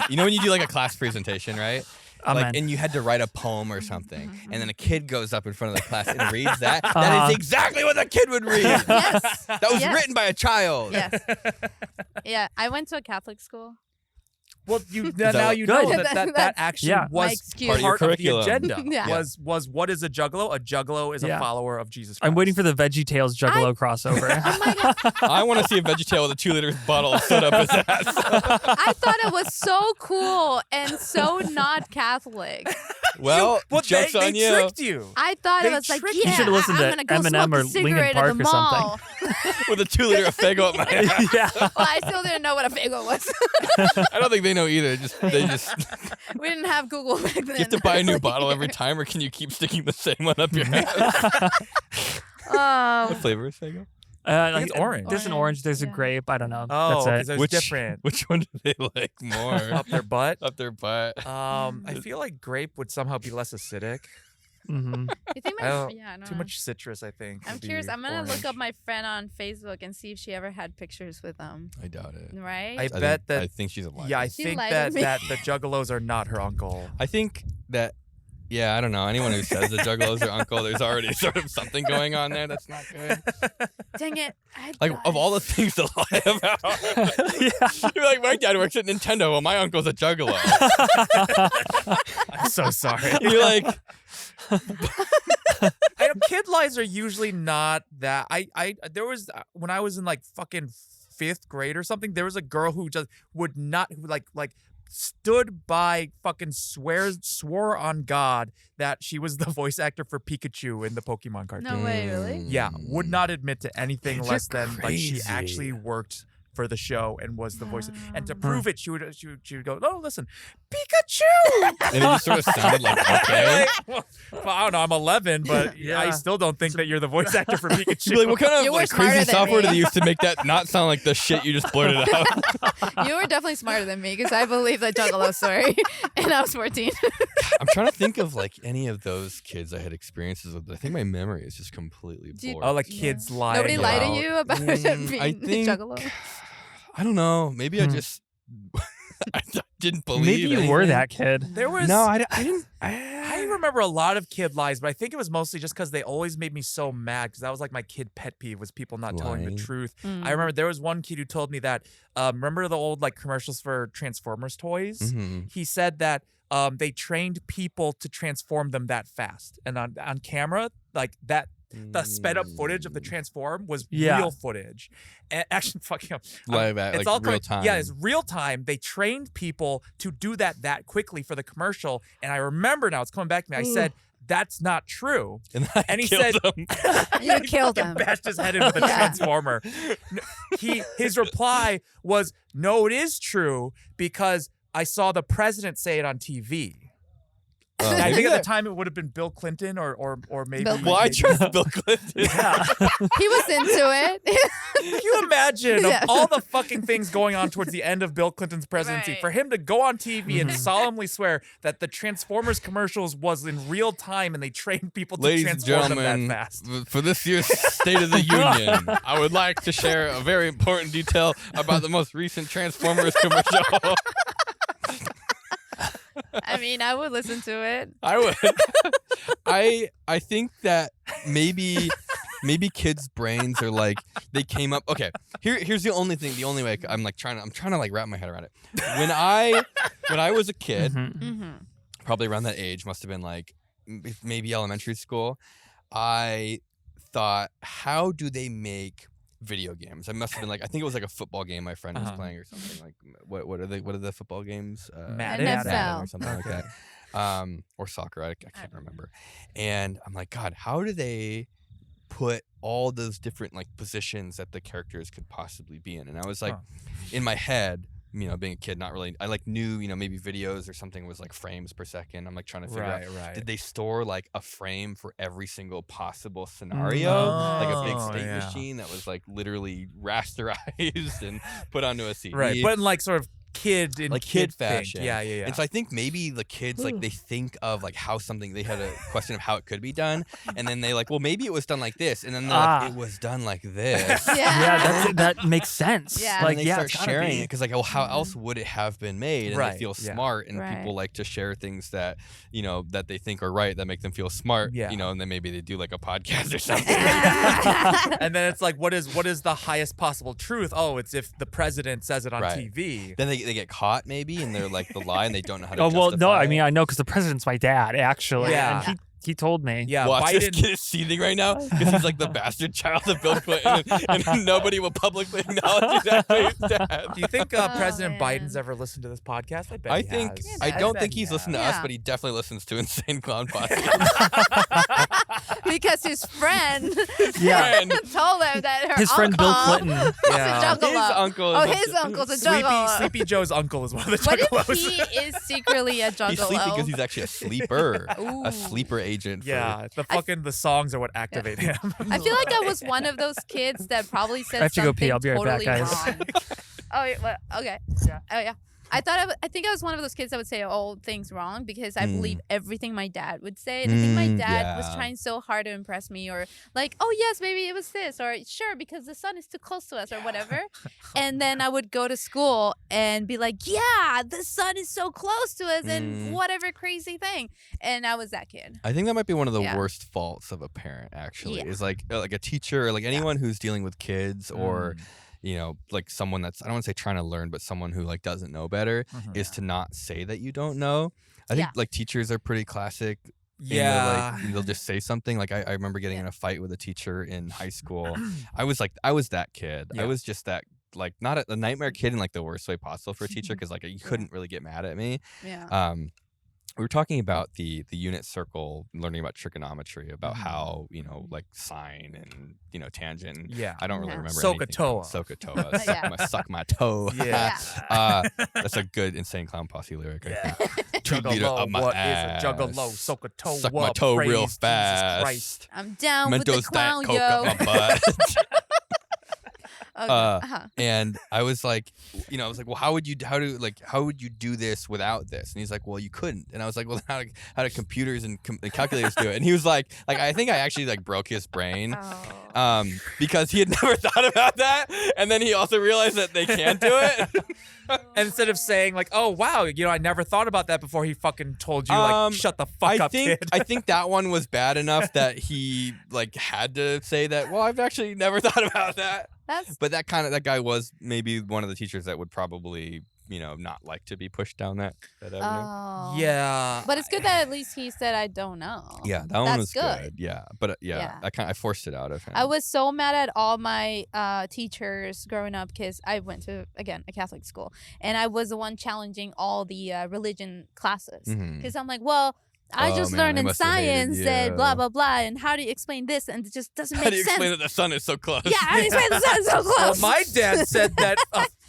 you know when you do like a class presentation, right? Amen. And you had to write a poem or something, and then a kid goes up in front of the class and reads that. That Uh-huh. is exactly what the kid would read. Yes. That was Yes. written by a child. Yes. Yeah, I went to a Catholic school. Well, that now what- you Good. know that actually Yeah. My was excuse. Part of your part of the curriculum. agenda. Yeah. Was what is a juggalo? A juggalo is a Yeah. follower of Jesus Christ. I'm waiting for the Veggie Tales Juggalo crossover. Oh my God. I want to see a VeggieTale with a 2-liter bottle stood up his ass. I thought it was so cool and so not Catholic. Well, Well, joke's they on you. tricked you. I thought They it was like, tricked yeah, you. You should've listened I'm to gonna go Eminem smoke or a Linkin cigarette Park at the or something. mall. With a 2-liter of Fago up my ass. Yeah. Well, I still didn't know what a Fago was. I don't think they know either. They just We didn't have Google back then. you have to buy a new bottle every time, or can you keep sticking the same one up your ass? Oh. What flavor is Fago? think it's orange. There's an orange. There's a Yeah. grape. I don't know. Oh, That's because it. it's different. Which one do they like more? Up their butt. Up their butt. I feel like grape would somehow be less acidic. Mm-hmm. You think I don't- yeah, I don't Too know. much citrus, I think. I'm would curious. be I'm gonna orange. look up my friend on Facebook and see if she ever had pictures with them. I doubt it. Right? I I bet think, that. I think she's a liar. Yeah, I She think lied to that me. that the Juggalos are not her uncle. I think that. Yeah, I don't know. Anyone who says the Juggalos are uncle, there's already sort of something going on there that's not good. Dang it! I Like thought- of all the things to lie about, you're like, my dad works at Nintendo. Well, my uncle's a Juggalo. I'm so sorry. You're like, I know kid lies are usually not that. There was when I was in like fucking 5th grade or something. There was a girl who just would not who like stood by fucking swore on God that she was the voice actor for Pikachu in the Pokemon cartoon. No way, really? Yeah, would not admit to anything Kids less are than like she crazy. actually worked for the show and was the voice. And to Wow. prove it, she would go, "Oh, listen, Pikachu." and it just sort of sounded like okay. Well, I don't know. I'm 11, but I Yeah. still don't think that you're the voice actor for You'd Pikachu. be like, what kind of You were like, smarter crazy than software me. did they use to make that not sound like the shit you just blurted out? You were definitely smarter than me because I believe that Juggalo story, and I was 14. I'm trying to think of like any of those kids I had experiences with. I think my memory is just completely Do you- blurred. Oh, like kids lie. Nobody lied to about- you about being I the think Juggalo. I don't know. Maybe I Hmm. just I didn't believe. Maybe you were anything. that kid. There was. No, I didn't. I remember a lot of kid lies, but I think it was mostly just because they always made me so mad because that was like my kid pet peeve was people not telling the Lying. truth. Mm. I remember there was one kid who told me that. Remember the old like commercials for Transformers toys? Mhm. He said that they trained people to transform them that fast, and on camera like that. The sped up footage of the transform was Yeah. real footage. And actually, fucking up. Live at, It's like all real correct. time. Yeah, it's real time. They trained people to do that quickly for the commercial. And I remember now, it's coming back to me. I said, that's not true. And he killed said- them. You He killed fucking him. bashed his head in with a Yeah. transformer. His reply was, no, it is true because I saw the president say it on TV. I think at the time it would have been Bill Clinton or maybe. Well, I trust Bill Clinton. Yeah. He was into it. Can you imagine of all the fucking things going on towards the end of Bill Clinton's presidency, for him to go on TV and solemnly swear that the Transformers commercials was in real time and they trained people to transform them that fast. For this year's State of the Union, I would like to share a very important detail about the most recent Transformers commercial. I mean, I would listen to it. I would. I think that maybe kids' brains are like they came up. Okay, here's the only way I'm trying to like wrap my head around it. When I was a kid, probably around that age, must have been like maybe elementary school. I thought, how do they make video games? I must have been like, I think it was like a football game my friend was playing or something. Like what are the football games? Madden NFL or something like that. Or soccer. I can't remember. And I'm like, God, how do they put all those different like positions that the characters could possibly be in? And I was like, in my head, being a kid, not really. I like knew, maybe videos or something was like frames per second. I'm like trying to figure out, did they store like a frame for every single possible scenario? Like a big state machine that was like literally rasterized and put onto a CD. Right, but in like sort of kid fashion. Yeah. And so I think maybe the kids like they think of like how something, they had a question of how it could be done, and then they like, well, maybe it was done like this, and then they're like, it was done like this. That makes sense. Yeah. Like, and they start sharing it because like, well, how else would it have been made? And they feel smart, and people like to share things that that they think are right, that make them feel smart. And then maybe they do like a podcast or something. And then it's like, what is the highest possible truth? Oh, it's if the president says it on TV. Then they get caught maybe, and they're like the lie, and they don't know how to. Oh well, no, I it. mean I know because the president's my dad actually. Yeah. And he told me. Yeah, watch Biden... this kid is seething right now because he's like the bastard child of Bill Clinton, and nobody will publicly acknowledge he's actually his dad. Do you think President Biden's ever listened to this podcast? I bet I he think has. I don't think he's listened to us, but he definitely listens to Insane Clown Podcast. Because his friend told him that his friend Bill Clinton was a juggalo. His uncle. His uncle's a juggalo. Sleepy Joe's uncle is one of the What juggalos. if he is secretly a juggalo? He's sleepy because he's actually a sleeper. Ooh. A sleeper agent. The songs are what activate him. I feel like I was one of those kids that probably said I have to go pee. something I'll be right totally back, guys. wrong. Oh, wait, what? Okay. Yeah. Oh, yeah. I think I was one of those kids that would say all things wrong because I believe everything my dad would say. And I think my dad was trying so hard to impress me, or like, oh, yes, maybe it was this, or sure, because the sun is too close to us, or whatever. And then I would go to school and be like, yeah, the sun is so close to us, and whatever crazy thing. And I was that kid. I think that might be one of the worst faults of a parent, actually, is like a teacher or like anyone who's dealing with kids or like someone that's, I don't want to say trying to learn, but someone who like doesn't know better, is to not say that you don't know. I think like teachers are pretty classic. Like, they'll just say something. Like I remember getting in a fight with a teacher in high school. I was that kid. I was just that, like, not a nightmare kid in like the worst way possible for a teacher, because like you couldn't really get mad at me. We were talking about the unit circle, learning about trigonometry, about how, like sine and, tangent. I don't really remember SOHCAHTOA. SOHCAHTOA. I'm gonna suck my toe. That's a good Insane Clown Posse lyric, I think. Juggalo, what is a juggalo? SOHCAHTOA. Suck my toe real Jesus fast. Christ. I'm down Mentos with the clown, Diet Coke yo. up my butt. Okay. And I was like, well, how would you do this without this? And he's like, well, you couldn't. And I was like, well, how do computers and calculators do it? And he was like I think I actually like broke his brain, because he had never thought about that. And then he also realized that they can't do it. And instead of saying like, oh wow, I never thought about that before, he fucking told you like, shut the fuck up, kid. I think that one was bad enough that he like had to say that. Well, I've actually never thought about that. But that guy was maybe one of the teachers that would probably, not like to be pushed down that avenue. Oh. Yeah. But it's good that at least he said, I don't know. Yeah, that one was good. Yeah. But I forced it out of him. I was so mad at all my teachers growing up because I went to, again, a Catholic school. And I was the one challenging all the religion classes. Because I'm like, well, I just learned in science and blah, blah, blah. And how do you explain this? And it just doesn't make sense. How do you explain that the sun is so close? Yeah, how do you explain the sun is so close? Well, my dad said that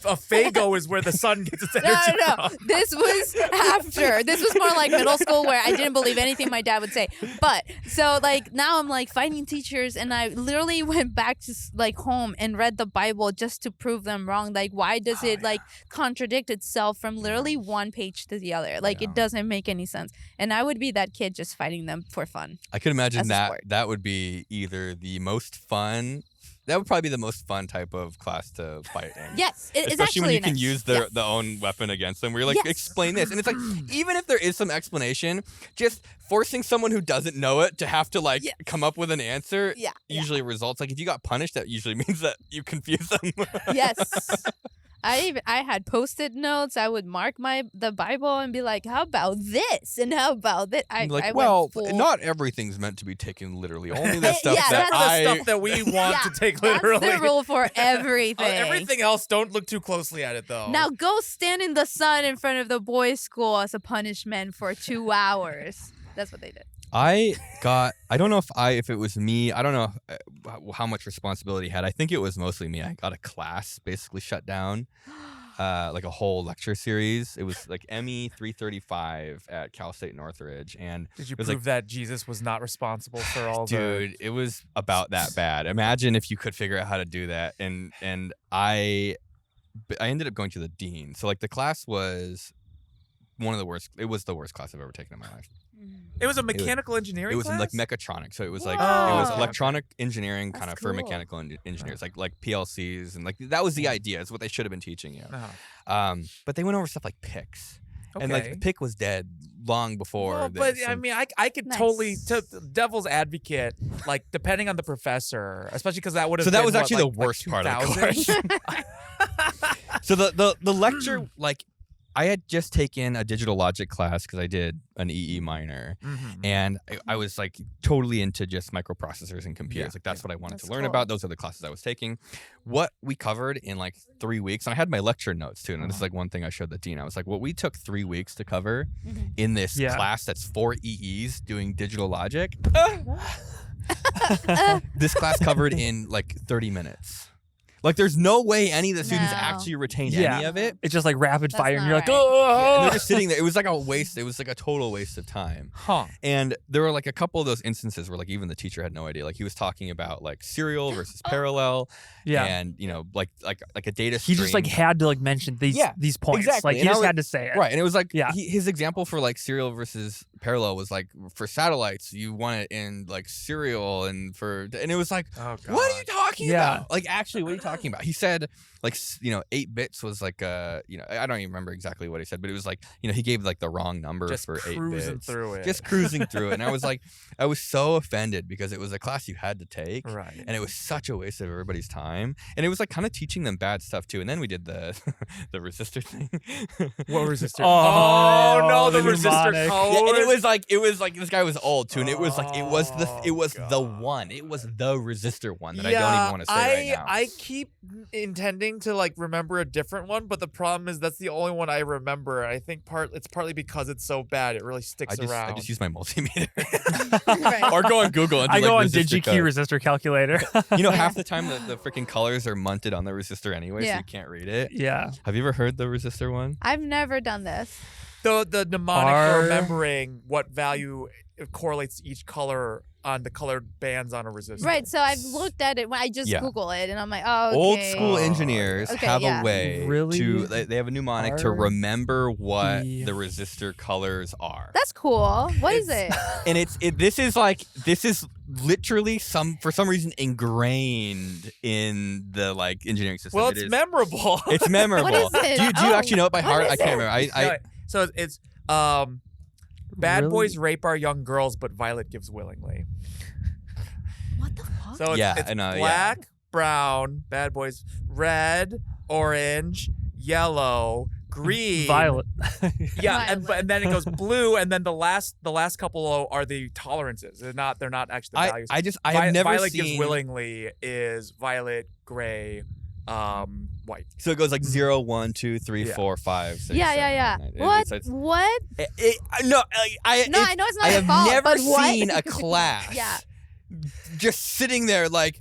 a Faygo is where the sun gets its energy No. This was after. This was more like middle school where I didn't believe anything my dad would say. But so like now I'm like fighting teachers, and I literally went back to like home and read the Bible just to prove them wrong. Like, why does it like contradict itself from literally one page to the other? Like, it doesn't make any sense. And I would be that kid just fighting them for fun. I could imagine that would be either the most fun. That would probably be the most fun type of class to fight in. Yes, it's especially actually when you nice. can use their own weapon against them. Where you're like, explain this, and it's like, even if there is some explanation, just forcing someone who doesn't know it to have to like come up with an answer usually results. Like if you got punished, that usually means that you confuse them. Yes. I had Post-it notes. I would mark the Bible and be like, "How about this?" and "How about that?" Not everything's meant to be taken literally. Only the stuff that's the stuff that we want to take literally. That's the rule for everything. Everything else, don't look too closely at it, though. Now go stand in the sun in front of the boys' school as a punishment for 2 hours. That's what they did. I don't know if it was me. I don't know how much responsibility I had. I think it was mostly me. I got a class basically shut down, like a whole lecture series. It was like ME 335 at Cal State Northridge. And did you prove that Jesus was not responsible for all Dude, it was about that bad. Imagine if you could figure out how to do that. And I ended up going to the dean. So like the class was one of the worst. It was the worst class I've ever taken in my life. It was a mechanical engineering class? It was like mechatronics. So it was like, it was electronic engineering kind of for mechanical engineers, like PLCs. And like, that was the idea. It's what they should have been teaching you. But they went over stuff like PICs. Okay. And like PIC was dead long before this. But I mean, I could totally, devil's advocate, like depending on the professor, especially because that would have been, that was actually the worst part of the course. So the lecture, like, I had just taken a digital logic class because I did an EE minor, and I was like totally into just microprocessors and computers. Like that's what I wanted to learn about. Those are the classes I was taking. What we covered in like 3 weeks, and I had my lecture notes too. And this is like one thing I showed the dean. I was like, what we took 3 weeks to cover in this class that's 4 EEs doing digital logic. This class covered in like 30 minutes. Like, there's no way any of the students actually retained any of it. It's just like rapid fire, and you're like, oh! And they're just sitting there. It was like a waste. It was like a total waste of time. And there were like a couple of those instances where like even the teacher had no idea. Like he was talking about like serial versus parallel. And, you know, like a data stream. He just like had to like mention these points. Exactly. Like he just had to say it. Right. And it was like his example for like serial versus parallel was like for satellites, you want it in like serial and it was like, what are you talking about? Like actually, what are you talking about? He said like, you know, 8 bits was like you know, I don't even remember exactly what he said, but it was like, you know, he gave like the wrong number for 8 bits. Just cruising through it. And I was like, I was so offended because it was a class you had to take. Right. And it was such a waste of everybody's time. And it was like kind of teaching them bad stuff too. And then we did the resistor thing. What resistor? Oh no, the resistor code. Yeah, and it was like this guy was old too, and it was the one. It was the resistor one that I don't even want to say right now. I keep intending to like remember a different one, but the problem is that's the only one I remember. I think it's partly because it's so bad it really sticks around. I just use my multimeter. Or go on Google and do, I go like, on DigiKey resistor calculator. You know, half the time the freaking colors are munted on the resistor anyway, so you can't read it. Yeah. Have you ever heard the resistor one? I've never done this. The mnemonic for remembering what value correlates to each color on the colored bands on a resistor. Right, so I've looked at it when I just Google it, and I'm like, oh, okay. Old school engineers have a way to, they have a mnemonic to remember what the resistor colors are. That's cool. What is it? And this is literally for some reason ingrained in the like engineering system. Well, it's memorable. It's memorable. What is it? Do you actually know it by heart? I can't remember. So it's bad boys rape our young girls, but Violet gives willingly. What the fuck? So it's black, brown, bad boys, red, orange, yellow, green, Violet. And then it goes blue, and then the last couple are the tolerances. They're not actually the values. I have never Violet seen. gives willingly is violet, gray, white. So it goes like 0, 1, 2, 3, 4, 5, 6, Yeah. 7, 8, 9. What? What? I know it's not I have fault, never seen a class just sitting there like,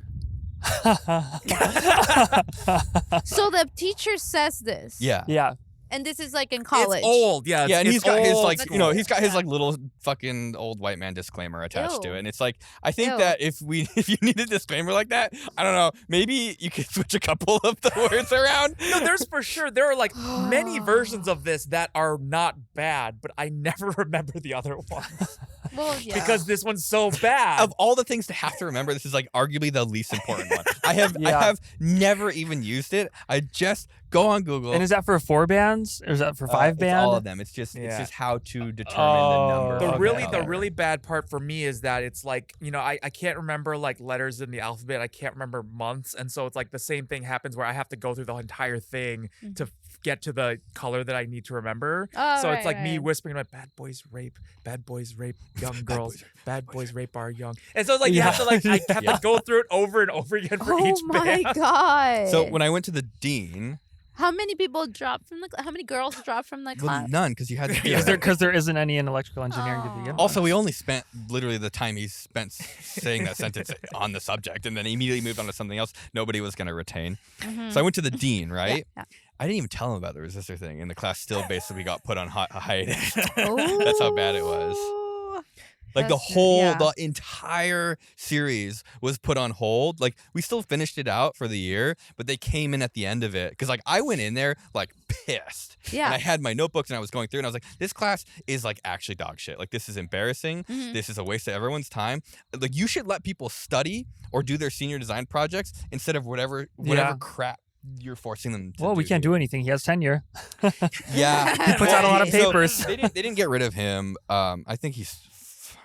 So the teacher says this. Yeah. Yeah. And this is like in college. It's old, yeah. Yeah, and he's got his like, That's you know, old. he's got his Yeah. like little fucking old white man disclaimer attached to Ew. it, and it's like, I think Ew. that if you need a disclaimer like that, I don't know, maybe you could switch a couple of the words around. No, there's for sure. There are like many versions of this that are not bad, but I never remember the other ones Well, yeah. because this one's so bad. Of all the things to have to remember, this is like arguably the least important one. I have Yeah. never even used it. I just go on Google. And is that for 4 bands or is that for 5 it's band? all of them. It's just Yeah. how to determine Oh. the number. The of really that the letter. really bad part for me is that it's like, you know, I can't remember like letters in the alphabet. I can't remember months. And so it's like the same thing happens where I have to go through the entire thing to get to the color that I need to remember. Oh, So right, it's like me right. whispering like bad boys rape young girls, bad boys rape our young. And so it's like you have to like I have to go through it over and over again for Oh each my band. god. So when I went to the dean, how many people dropped from the? How many girls dropped from the well, class? none, because you had to do Is it. there because there isn't any in electrical engineering to Oh. begin with? Also, we only spent literally the time he spent saying that sentence on the subject, and then immediately moved on to something else nobody was going to retain. Mhm. So I went to the dean, right? Yeah. I didn't even tell him about the resistor thing, and the class still basically got put on hiatus. Oh. That's how bad it was. Like the That's- whole, yeah. the entire series was put on hold. Like we still finished it out for the year, but they came in at the end of it because like I went in there like pissed. Yeah. And I had my notebooks and I was going through and I was like, this class is like actually dog shit. Like this is embarrassing. Mhm. This is a waste of everyone's time. Like you should let people study or do their senior design projects instead of whatever Yeah. crap you're forcing them to Well, we can't do anything. He has tenure. Yeah. He puts out a lot of So, papers. they didn't get rid of him. I think he's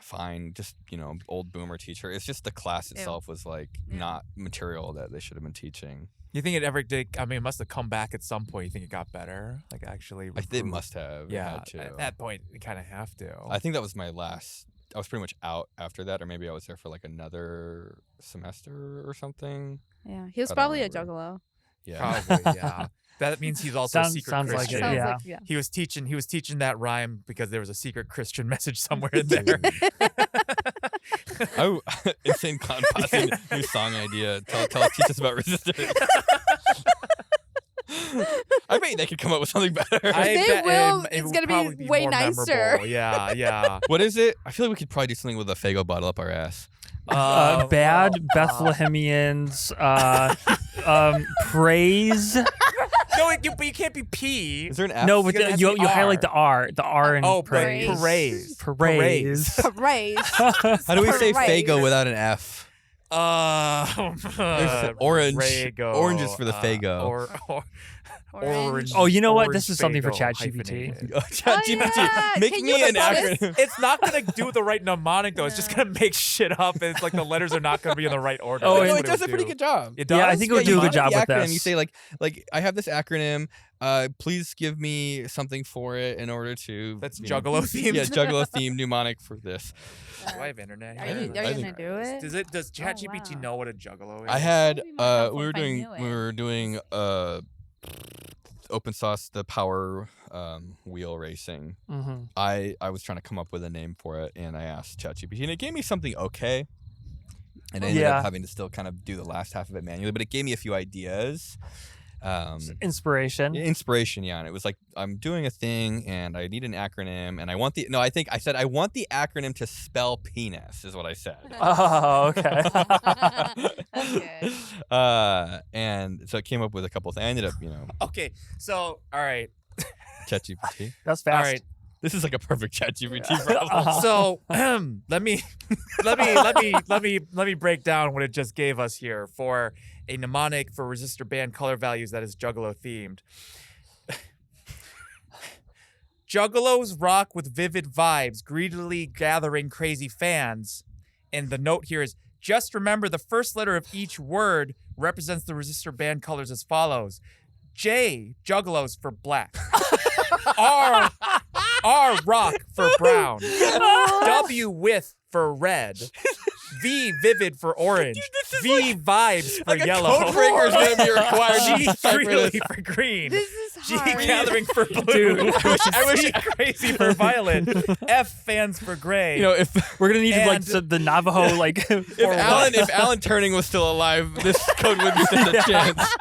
fine. Just, you know, old boomer teacher. It's just the class itself was like not material that they should have been teaching. You think it ever did? I mean, it must have come back at some point. You think it got better? Like actually? It improved? must have. It Yeah. had to. At that point, you kind of have to. I think that was my last. I was pretty much out after that, or maybe I was there for like another semester or something. Yeah. He was I don't probably a remember. juggalo. Yeah. Probably, yeah. That means he's also a secret sounds like it, Christian. yeah. Sounds like, He was teaching that rhyme because there was a secret Christian message somewhere in there. Oh, insane clown posse, new song idea. Teach us about resistors. I bet they could come up with something better. They bet will. it It's would gonna be probably way more nicer. memorable. Yeah, yeah. What is it? I feel like we could probably do something with a Faygo bottle up our ass. Bad Bethlehemians. Praise. No, but you can't be P. Is there an F? No, but You're gonna you have the highlight R. the R. The R in Oh, praise. praise. Praise. Raise. How do we say Right. Faygo without an F? Orange. Rago, Oranges for the Faygo. Orange. Oh, you know what? Orange This is something for Faygo ChatGPT. hyphenated. ChatGPT, yeah. make Can me you an put this? acronym. It's not gonna do the right mnemonic though. It's just gonna make shit up, and it's like the letters are not gonna be in the right order. Oh, That's no, what it does a would pretty do. good job. It does. Yeah, I think it would do a good job the with acronym. this. You say like I have this acronym. Please give me something for it in order to. That's you know, Juggalo themed. Yeah, Juggalo theme mnemonic for this. Do I have internet? Are here? you I gonna do it? Does ChatGPT wow. know what a Juggalo is? I had That'd be more helpful we were if I doing knew it. we were doing open source the power wheel racing. Mm-hmm. I was trying to come up with a name for it, and I asked ChatGPT, and it gave me something okay. And I ended Yeah. up having to still kind of do the last half of it manually, but it gave me a few ideas. Inspiration. Inspiration, yeah. And it was like, I'm doing a thing and I need an acronym, and I want the I said I want the acronym to spell penis is what I said. Oh, okay. That's good. And so it came up with a couple things. I ended up, Okay, so all right, ChatGPT. That's all fast. right. This is like a perfect ChatGPT problem. So let me break down what it just gave us here for a mnemonic for resistor band color values that is Juggalo themed. Juggalos rock with vivid vibes, greedily gathering crazy fans. And the note here is just remember the first letter of each word represents the resistor band colors as follows. J, Juggalos for black. R, rock for brown. W, with for red. V, vivid for orange. V, vibes for yellow. Code breaker is going to be required. G, to decipher really this. for green. This is G hard. gathering for blue. Dude. I wish crazy for violet. F stands for gray. If We're gonna need like And- the Navajo like. if Alan Turning was still alive, this code wouldn't stand a chance.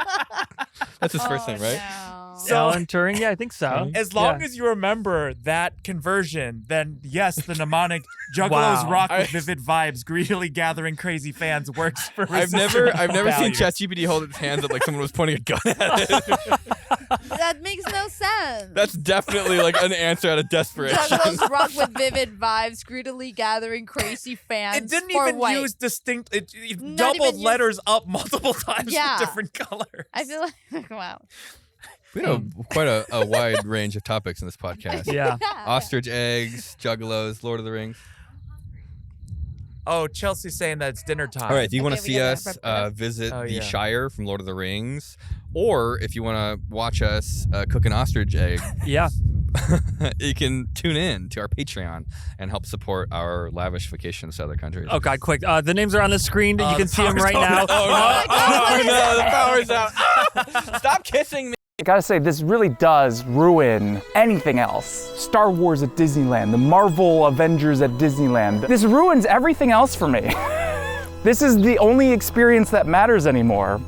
That's his first name, right? No. So- Alan Turing, yeah, I think so. As long Yeah. as you remember that conversion, then yes, the mnemonic Juggalos Wow. rock with vivid vibes, greedily gathering crazy fans works for I've never seen values. ChatGPT hold its hands up like someone was pointing a gun at it. That makes no sense. That's definitely like an answer out of desperation. Juggalos rock with vivid vibes, greedily gathering crazy fans. It didn't for even white. use distinct. It Not doubled even use- letters up multiple times Yeah. with different colors. I feel like wow. We have quite a wide range of topics in this podcast. Yeah. Ostrich eggs, Juggalos, Lord of the Rings. Oh, Chelsea's saying that it's dinner time. All right, if you want to Okay, we see gotta us prep for visit Oh, the yeah. Shire from Lord of the Rings, or if you want to watch us cook an ostrich egg, Yeah. you can tune in to our Patreon and help support our lavish vacations to other countries. Oh God, quick! The names are on the screen. You can the see them power's right going now. out. Oh no, the power's out. Ah! Stop kissing me. I gotta say, this really does ruin anything else. Star Wars at Disneyland, the Marvel Avengers at Disneyland. This ruins everything else for me. This is the only experience that matters anymore.